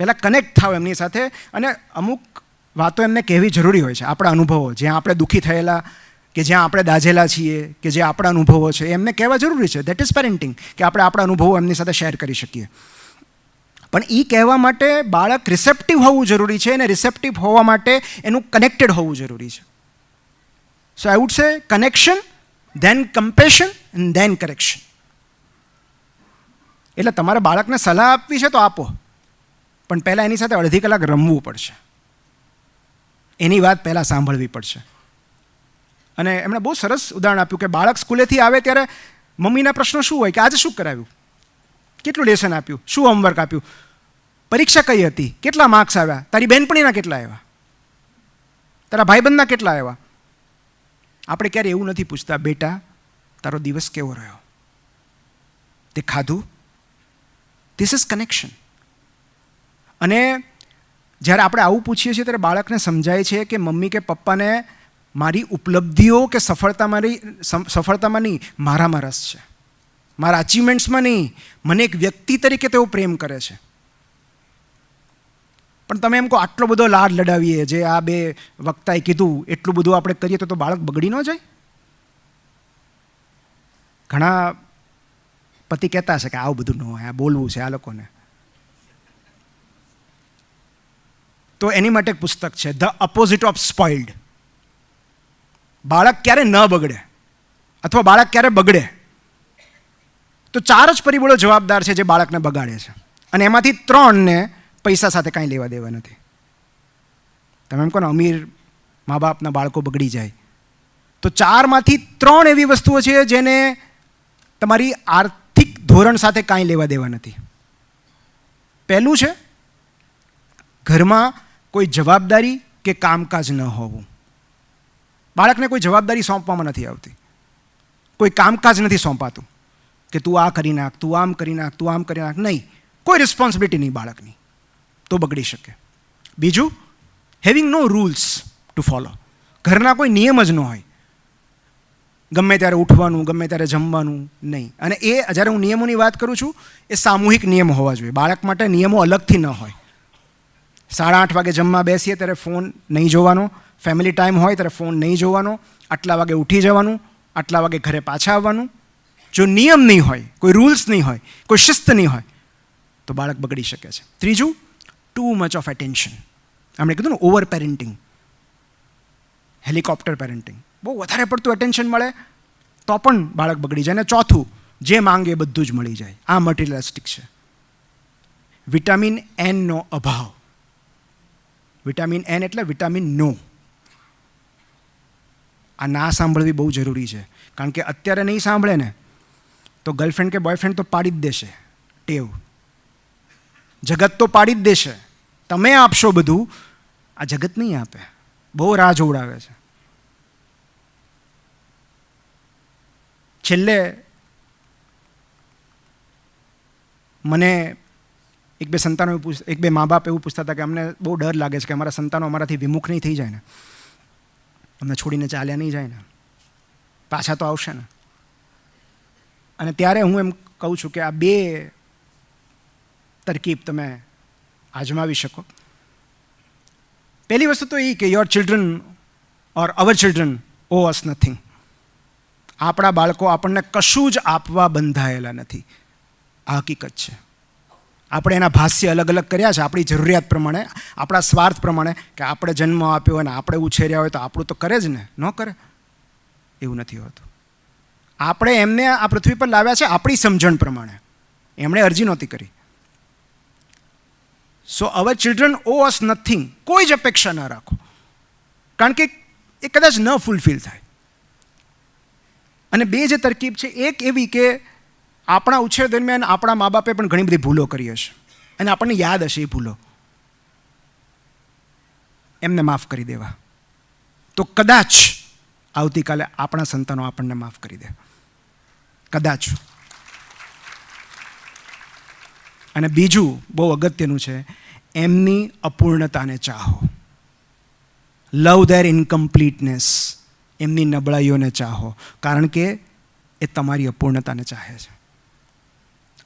પહેલાં કનેક્ટ થાવ એમની સાથે અને અમુક વાતો એમને કહેવી જરૂરી હોય છે. આપણા અનુભવો, જ્યાં આપણે દુઃખી થયેલા કે જ્યાં આપણે દાઝેલા છીએ કે જે આપણા અનુભવો છે એમને કહેવા જરૂરી છે. દેટ ઇઝ પેરેન્ટિંગ, કે આપણે આપણા અનુભવો એમની સાથે શેર કરી શકીએ. પણ એ કહેવા માટે બાળક રિસેપ્ટિવ હોવું જરૂરી છે અને રિસેપ્ટિવ હોવા માટે એનું કનેક્ટેડ હોવું જરૂરી છે. So I would say connection, then compassion and then correction. એટલે તમારે બાળકને સલાહ આપવી છે તો આપો, પણ પહેલાં એની સાથે અડધી કલાક રમવું પડશે, એની વાત પહેલાં સાંભળવી પડશે. અને એમણે બહુ સરસ ઉદાહરણ આપ્યું કે બાળક સ્કૂલેથી આવે ત્યારે મમ્મીના પ્રશ્નો શું હોય કે આજે શું કરાવ્યું, કેટલું લેસન આપ્યું, શું હોમવર્ક આપ્યું, પરીક્ષા કઈ હતી, કેટલા માર્ક્સ આવ્યા, તારી બહેનપણીના કેટલા આવ્યા, તારા ભાઈબંધના કેટલા આવ્યા. આપણે ક્યારે એવું નથી પૂછતા, બેટા તારો દિવસ કેવો રહ્યો, તે ખાધું. This is connection. અને જ્યારે આપણે આવું પૂછીએ છીએ ત્યારે બાળકને સમજાય છે કે મમ્મી કે પપ્પાને મારી ઉપલબ્ધિઓ કે સફળતામાં નહીં, મારામાં રસ છે, મારા અચીવમેન્ટ્સમાં નહીં, મને એક વ્યક્તિ તરીકે તેઓ પ્રેમ કરે છે. પણ તમે એમ કહો આટલો બધો લાડ લડાવીએ, જે આ 2 વક્તાએ કીધું એટલું બધું આપણે કરીએ તો બાળક બગડી ન જાય? ઘણા પતિ કહેતા છે કે આવું બધું ન હોય, આ બોલવું છે આ લોકોને. તો એની માટે એક પુસ્તક છે, ધ અપોઝિટ ઓફ સ્પોઇલ્ડ. બાળક ક્યારે ન બગડે અથવા બાળક ક્યારે બગડે, તો 4 જ પરિબળો જવાબદાર છે જે બાળકને બગાડે છે. અને એમાંથી 3ને પૈસા સાથે કાંઈ લેવા દેવા નથી. તમે એમ કહો ને અમીર મા બાપના બાળકો બગડી જાય, તો 4માંથી 3 એવી વસ્તુઓ છે જેને તમારી આર્થિક ધોરણ સાથે કાંઈ લેવા દેવા નથી. પહેલું છે ઘરમાં કોઈ જવાબદારી કે કામકાજ ન હોવું. બાળકને કોઈ જવાબદારી સોંપવામાં નથી આવતી, કોઈ કામકાજ નથી સોંપાતું કે તું આ કરી નાખ, તું આમ કરી નાખ, તું આમ કરી નાખ. નહીં, કોઈ રિસ્પોન્સિબિલિટી નહીં બાળકની, તો બગડી શકે. બીજું, having no rules to follow. ઘરના કોઈ નિયમ જ ન હોય. ગમે ત્યારે ઉઠવાનું, ગમે ત્યારે જમવાનું નહીં. અને એ જ્યારે હું નિયમોની વાત કરું છું, એ સામૂહિક નિયમ હોવા જોઈએ. બાળક માટે નિયમો અલગથી ન હોય. 8:30 વાગે જમવા બેસીએ ત્યારે ફોન નહીં જોવાનો, ફેમિલી ટાઈમ હોય ત્યારે ફોન નહીં જોવાનો, આટલા વાગે ઉઠી જવાનું, આટલા વાગે ઘરે પાછા આવવાનું. જો નિયમ નહીં હોય, કોઈ રૂલ્સ નહીં હોય, કોઈ શિસ્ત નહીં હોય, તો બાળક બગડી શકે છે. ત્રીજું, ટુ મચ ઓફ એટેન્શન. આપણે કીધું ને, ઓવર પેરેન્ટિંગ, હેલિકોપ્ટર પેરેન્ટિંગ. બહુ વધારે પડતું એટેન્શન મળે તો પણ બાળક બગડી જાય. અને ચોથું, જે માંગે એ બધું જ મળી જાય. આ મટીરિયલિસ્ટિક છે. વિટામિન એનનો અભાવ. વિટામિન એન એટલે વિટામિન નો. આ ના સાંભળવી બહુ જરૂરી છે. કારણ કે અત્યારે નહીં સાંભળે ને તો ગર્લફ્રેન્ડ કે બોયફ્રેન્ડ તો પાડી જ દેશે ટેવ. જગત તો પાડી જ દેશે. તમે આપશો બધું, આ જગત નહીં આપે. બહુ રાહ જોવડાવે છે. છેલ્લે મને એક બે મા બાપ એવું પૂછતા હતા કે અમને બહુ ડર લાગે છે કે અમારા સંતાનો અમારાથી વિમુખ નહીં થઈ જાય ને, અમને છોડીને ચાલ્યા નહીં જાય ને, પાછા તો આવશે ને. અને ત્યારે હું એમ કહું છું કે આ બે તરકીબ તમે આજમાવી શકો. પહેલી વસ્તુ તો એ કે your children or our children owe us nothing. આપણા બાળકો આપણને કશું જ આપવા બંધાયેલા નથી. આ હકીકત છે. આપણે એના ભાષ્ય અલગ અલગ કર્યા છે આપણી જરૂરિયાત પ્રમાણે, આપણા સ્વાર્થ પ્રમાણે, કે આપણે જન્મ આપ્યો અને આપણે ઉછેર્યા હોય તો આપણું તો કરે જ ને, ન કરે એવું નથી હોતું. આપણે એમને આ પૃથ્વી પર લાવ્યા છે આપણી સમજણ પ્રમાણે. એમણે અરજી નહોતી કરી. સો અવર ચિલ્ડ્રન ઓ અસ નથિંગ. કોઈ જ અપેક્ષા ન રાખો, કારણ કે એ કદાચ ન ફૂલફિલ થાય. અને બે જે તરકીબ છે, એક એવી કે આપણા ઉછેર દરમિયાન આપણા મા બાપે પણ ઘણી બધી ભૂલો કરી હશે અને આપણને યાદ હશે એ ભૂલો. એમને માફ કરી દેવા, તો કદાચ આવતીકાલે આપણા સંતાનો આપણને માફ કરી દે. કદાચ. અને બીજું બહુ અગત્યનું છે, એમની અપૂર્ણતાને ચાહો. લવ ધેર ઇનકમ્પ્લીટનેસ. એમની નબળાઈઓને ચાહો, કારણ કે એ તમારી અપૂર્ણતાને ચાહે છે.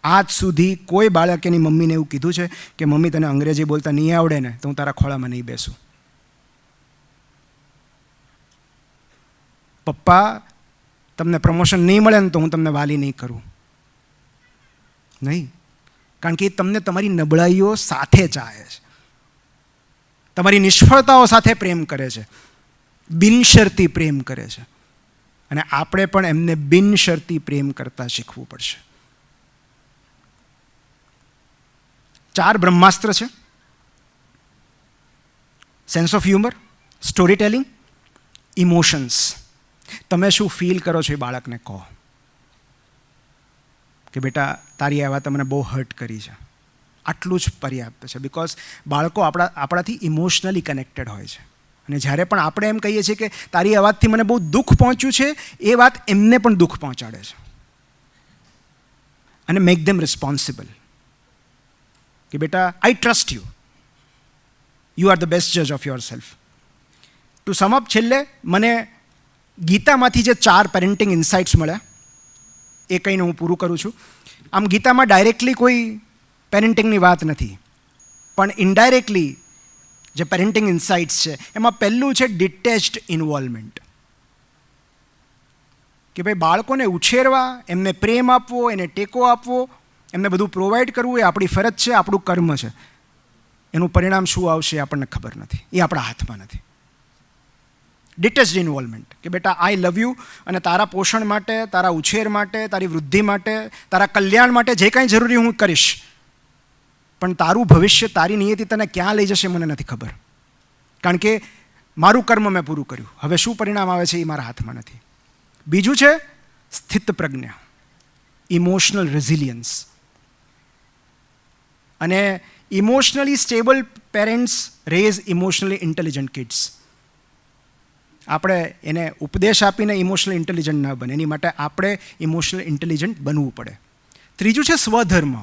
આજ સુધી કોઈ બાળક એની મમ્મીને એવું કીધું છે કે મમ્મી તને અંગ્રેજી બોલતા નહીં આવડે ને તો હું તારા ખોળામાં નહીં બેસું? પપ્પા તમને પ્રમોશન નહીં મળે ને તો હું તમને વાલી નહીં કરું? નહીં, કારણ કે એ તમને તમારી નબળાઈઓ સાથે ચાહે છે, તમારી નિષ્ફળતાઓ સાથે પ્રેમ કરે છે, બિનશરતી પ્રેમ કરે છે. અને આપણે પણ એમને બિનશરતી પ્રેમ કરતા શીખવું પડશે. 4 બ્રહ્માસ્ત્ર છે: sense of humour, story telling, emotions. તમે શું ફીલ કરો છો એ બાળકને કહો કે બેટા તારી આ વાત મને બહુ હર્ટ કરી છે. આટલું જ પર્યાપ્ત છે. બિકોઝ બાળકો આપણાથી ઇમોશનલી કનેક્ટેડ હોય છે. અને જ્યારે પણ આપણે એમ કહીએ છીએ કે તારી આ વાતથી મને બહુ દુઃખ પહોંચ્યું છે, એ વાત એમને પણ દુઃખ પહોંચાડે છે. અને મેક ધેમ રિસ્પોન્સિબલ કે બેટા I trust you, you are the best જજ of yourself. To sum up, છેલ્લે મને ગીતામાંથી જે 4 પેરેન્ટિંગ ઇન્સાઇટ્સ મળ્યા એ કહીને હું પૂરું કરું છું. આમ ગીતામાં ડાયરેક્ટલી કોઈ પેરેન્ટિંગની વાત નથી, પણ ઇનડાયરેક્ટલી જે પેરેન્ટિંગ ઇન્સાઇટ્સ છે એમાં પહેલું છે ડિટેચ્ડ ઇન્વોલ્વમેન્ટ. કે ભાઈ બાળકોને ઉછેરવા, એમને પ્રેમ આપવો, એને ટેકો આપવો, એમને બધું પ્રોવાઈડ કરવું એ આપણી ફરજ છે, આપણું કર્મ છે. એનું પરિણામ શું આવશે એ આપણને ખબર નથી, એ આપણા હાથમાં નથી. ડિટેચ્ડ ઇન્વોલ્વમેન્ટ કે બેટા આઈ લવ યુ, અને તારા પોષણ માટે, તારા ઉછેર માટે, તારી વૃદ્ધિ માટે, તારા કલ્યાણ માટે જે કાંઈ જરૂરી હું કરીશ, પણ તારું ભવિષ્ય, તારી નિયતિ તને ક્યાં લઈ જશે મને નથી ખબર, કારણ કે મારું કર્મ મેં પૂરું કર્યું. હવે શું પરિણામ આવે છે એ મારા હાથમાં નથી. બીજું છે સ્થિત પ્રજ્ઞા, ઇમોશનલ રેઝિલિયન્સ. અને emotionally stable parents raise emotionally intelligent kids. આપણે એને ઉપદેશ આપીને ઇમોશનલ ઇન્ટેલિજન્ટ ન બને, એની માટે આપણે ઇમોશનલ ઇન્ટેલિજન્ટ બનવું પડે. ત્રીજું છે સ્વધર્મ,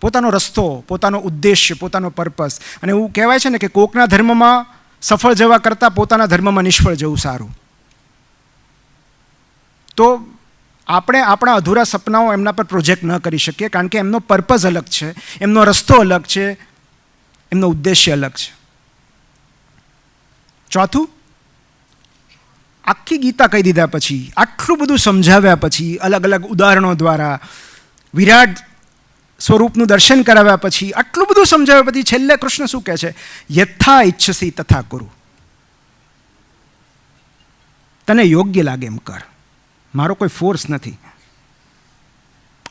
પોતાનો રસ્તો, પોતાનો ઉદ્દેશ્ય, પોતાનો પર્પસ. અને એવું કહેવાય છે ને કે કોકના ધર્મમાં સફળ જવા કરતાં પોતાના ધર્મમાં નિષ્ફળ જવું સારું. તો આપણે આપણા અધૂરા સપનાઓ એમના પર પ્રોજેક્ટ ન કરી શકીએ, કારણ કે એમનો પર્પઝ અલગ છે, એમનો રસ્તો અલગ છે, એમનો ઉદ્દેશ્ય અલગ છે. ચોથું, આખી ગીતા કહી દીધા પછી, આટલું બધું સમજાવ્યા પછી, અલગ અલગ ઉદાહરણો દ્વારા વિરાટ સ્વરૂપનું દર્શન કરાવ્યા પછી, આટલું બધું સમજાવ્યા પછી છેલ્લે કૃષ્ણ શું કહે છે? યથા ઈચ્છસી તથા કુરુ. તને યોગ્ય લાગે એમ કર, મારો કોઈ ફોર્સ નથી.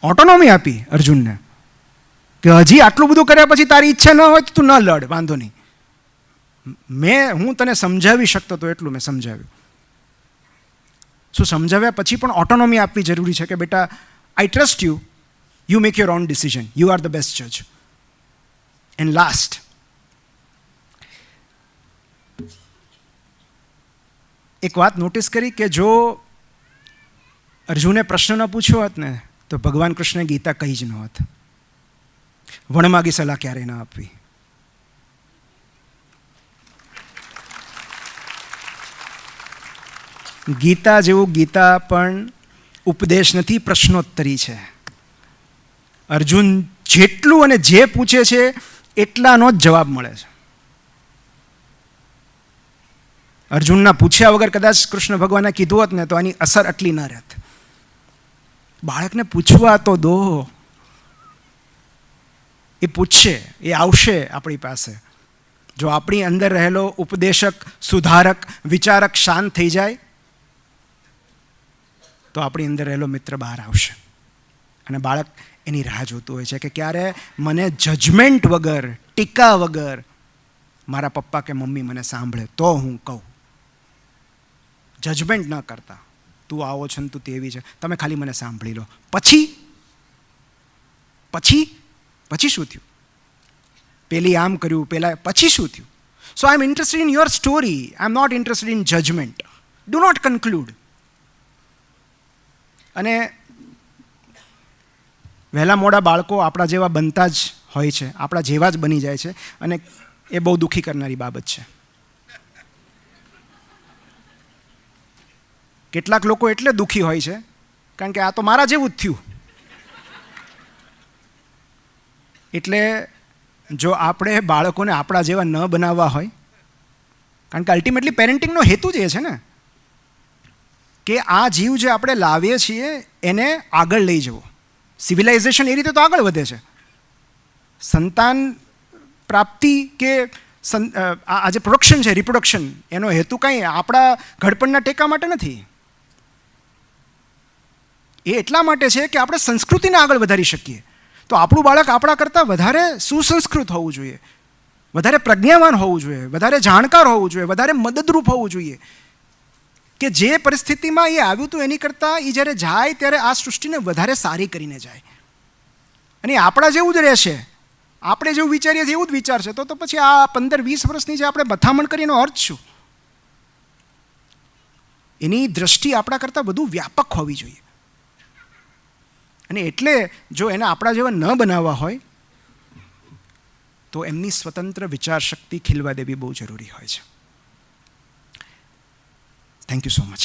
ઓટોનોમી આપી અર્જુનને કે હજી આટલું બધું કર્યા પછી તારી ઈચ્છા ન હોય તો તું ન લડ, વાંધો નહીં. હું તને સમજાવી શકતો તો એટલું મેં સમજાવ્યું. શું સમજાવ્યા પછી પણ ઓટોનોમી આપવી જરૂરી છે કે બેટા, I trust you, you make your own decision, you are the best જજ. એન્ડ લાસ્ટ, એક વાત નોટિસ કરી કે જો અર્જુને પ્રશ્ન ન પૂછ્યો હોત ને તો ભગવાન કૃષ્ણે ગીતા કહી જ ન હોત. વણમાગી સલાહ ક્યારેય ન આપવી. ગીતા જેવું ગીતા પણ ઉપદેશ નથી, પ્રશ્નોત્તરી છે. અર્જુન જેટલું અને જે પૂછે છે એટલાનો જ જવાબ મળે છે. અર્જુનના પૂછ્યા વગર કદાચ કૃષ્ણ ભગવાને કીધું હોત ને તો આની અસર આટલી ન રહેત. બાળકને પૂછવા તો દો, એ પૂછશે, એ આવશે આપણી પાસે. જો આપણી અંદર રહેલો ઉપદેશક, સુધારક, વિચારક શાંત થઈ જાય તો આપણી અંદર રહેલો મિત્ર બહાર આવશે. અને બાળક એની રાહ જોતું હોય છે કે ક્યારે મને જજમેન્ટ વગર, ટીકા વગર મારા પપ્પા કે મમ્મી મને સાંભળે તો હું કહું. જજમેન્ટ ન કરતા, તું આવો છો ને તું તેવી છે, તમે ખાલી મને સાંભળી લો. પછી શું થયું? પેલી આમ કર્યું, પેલા પછી શું થયું? So I am interested in your story, I am not interested in judgement. Do not conclude. અને વહેલા મોડા બાળકો આપણા જેવા બનતા જ હોય છે, આપણા જેવા જ બની જાય છે, અને એ બહુ દુઃખી કરનારી બાબત છે. કેટલાક લોકો એટલે દુઃખી હોય છે કારણ કે આ તો મારા જેવું જ થયું. એટલે જો આપણે બાળકોને આપણા જેવા ન બનાવવા હોય, કારણ કે અલ્ટિમેટલી પેરેન્ટિંગનો હેતુ જ એ છે ને કે આ જીવ જે આપણે લાવીએ છીએ એને આગળ લઈ જવો. સિવિલાઇઝેશન એ રીતે તો આગળ વધે છે. સંતાન પ્રાપ્તિ કે આ જે પ્રોડક્શન છે, રિપ્રોડક્શન, એનો હેતુ કંઈ આપણા ઘડપણના ટેકા માટે નથી. એ એટલા માટે છે કે આપણે સંસ્કૃતિને આગળ વધારી શકીએ. તો આપણું બાળક આપણા કરતાં વધારે સુસંસ્કૃત હોવું જોઈએ, વધારે પ્રજ્ઞાવાન હોવું જોઈએ, વધારે જાણકાર હોવું જોઈએ, વધારે મદદરૂપ હોવું જોઈએ, કે જે પરિસ્થિતિમાં એ આવ્યું હતું એની કરતાં એ જ્યારે જાય ત્યારે આ સૃષ્ટિને વધારે સારી કરીને જાય. અને આપણા જેવું જ રહેશે, આપણે જેવું વિચારીએ છીએ એવું જ વિચારશે. તો પછી આ 15-20 વર્ષની જે આપણે મથામણ કરીએ એનો અર્થ શું? એની દ્રષ્ટિ આપણા કરતાં વધુ વ્યાપક હોવી જોઈએ. અને એટલે જો એને આપણા જેવા ન બનાવવા હોય તો એમની સ્વતંત્ર વિચાર શક્તિ ખીલવા દેવી બહુ જરૂરી હોય છે. Thank you so much.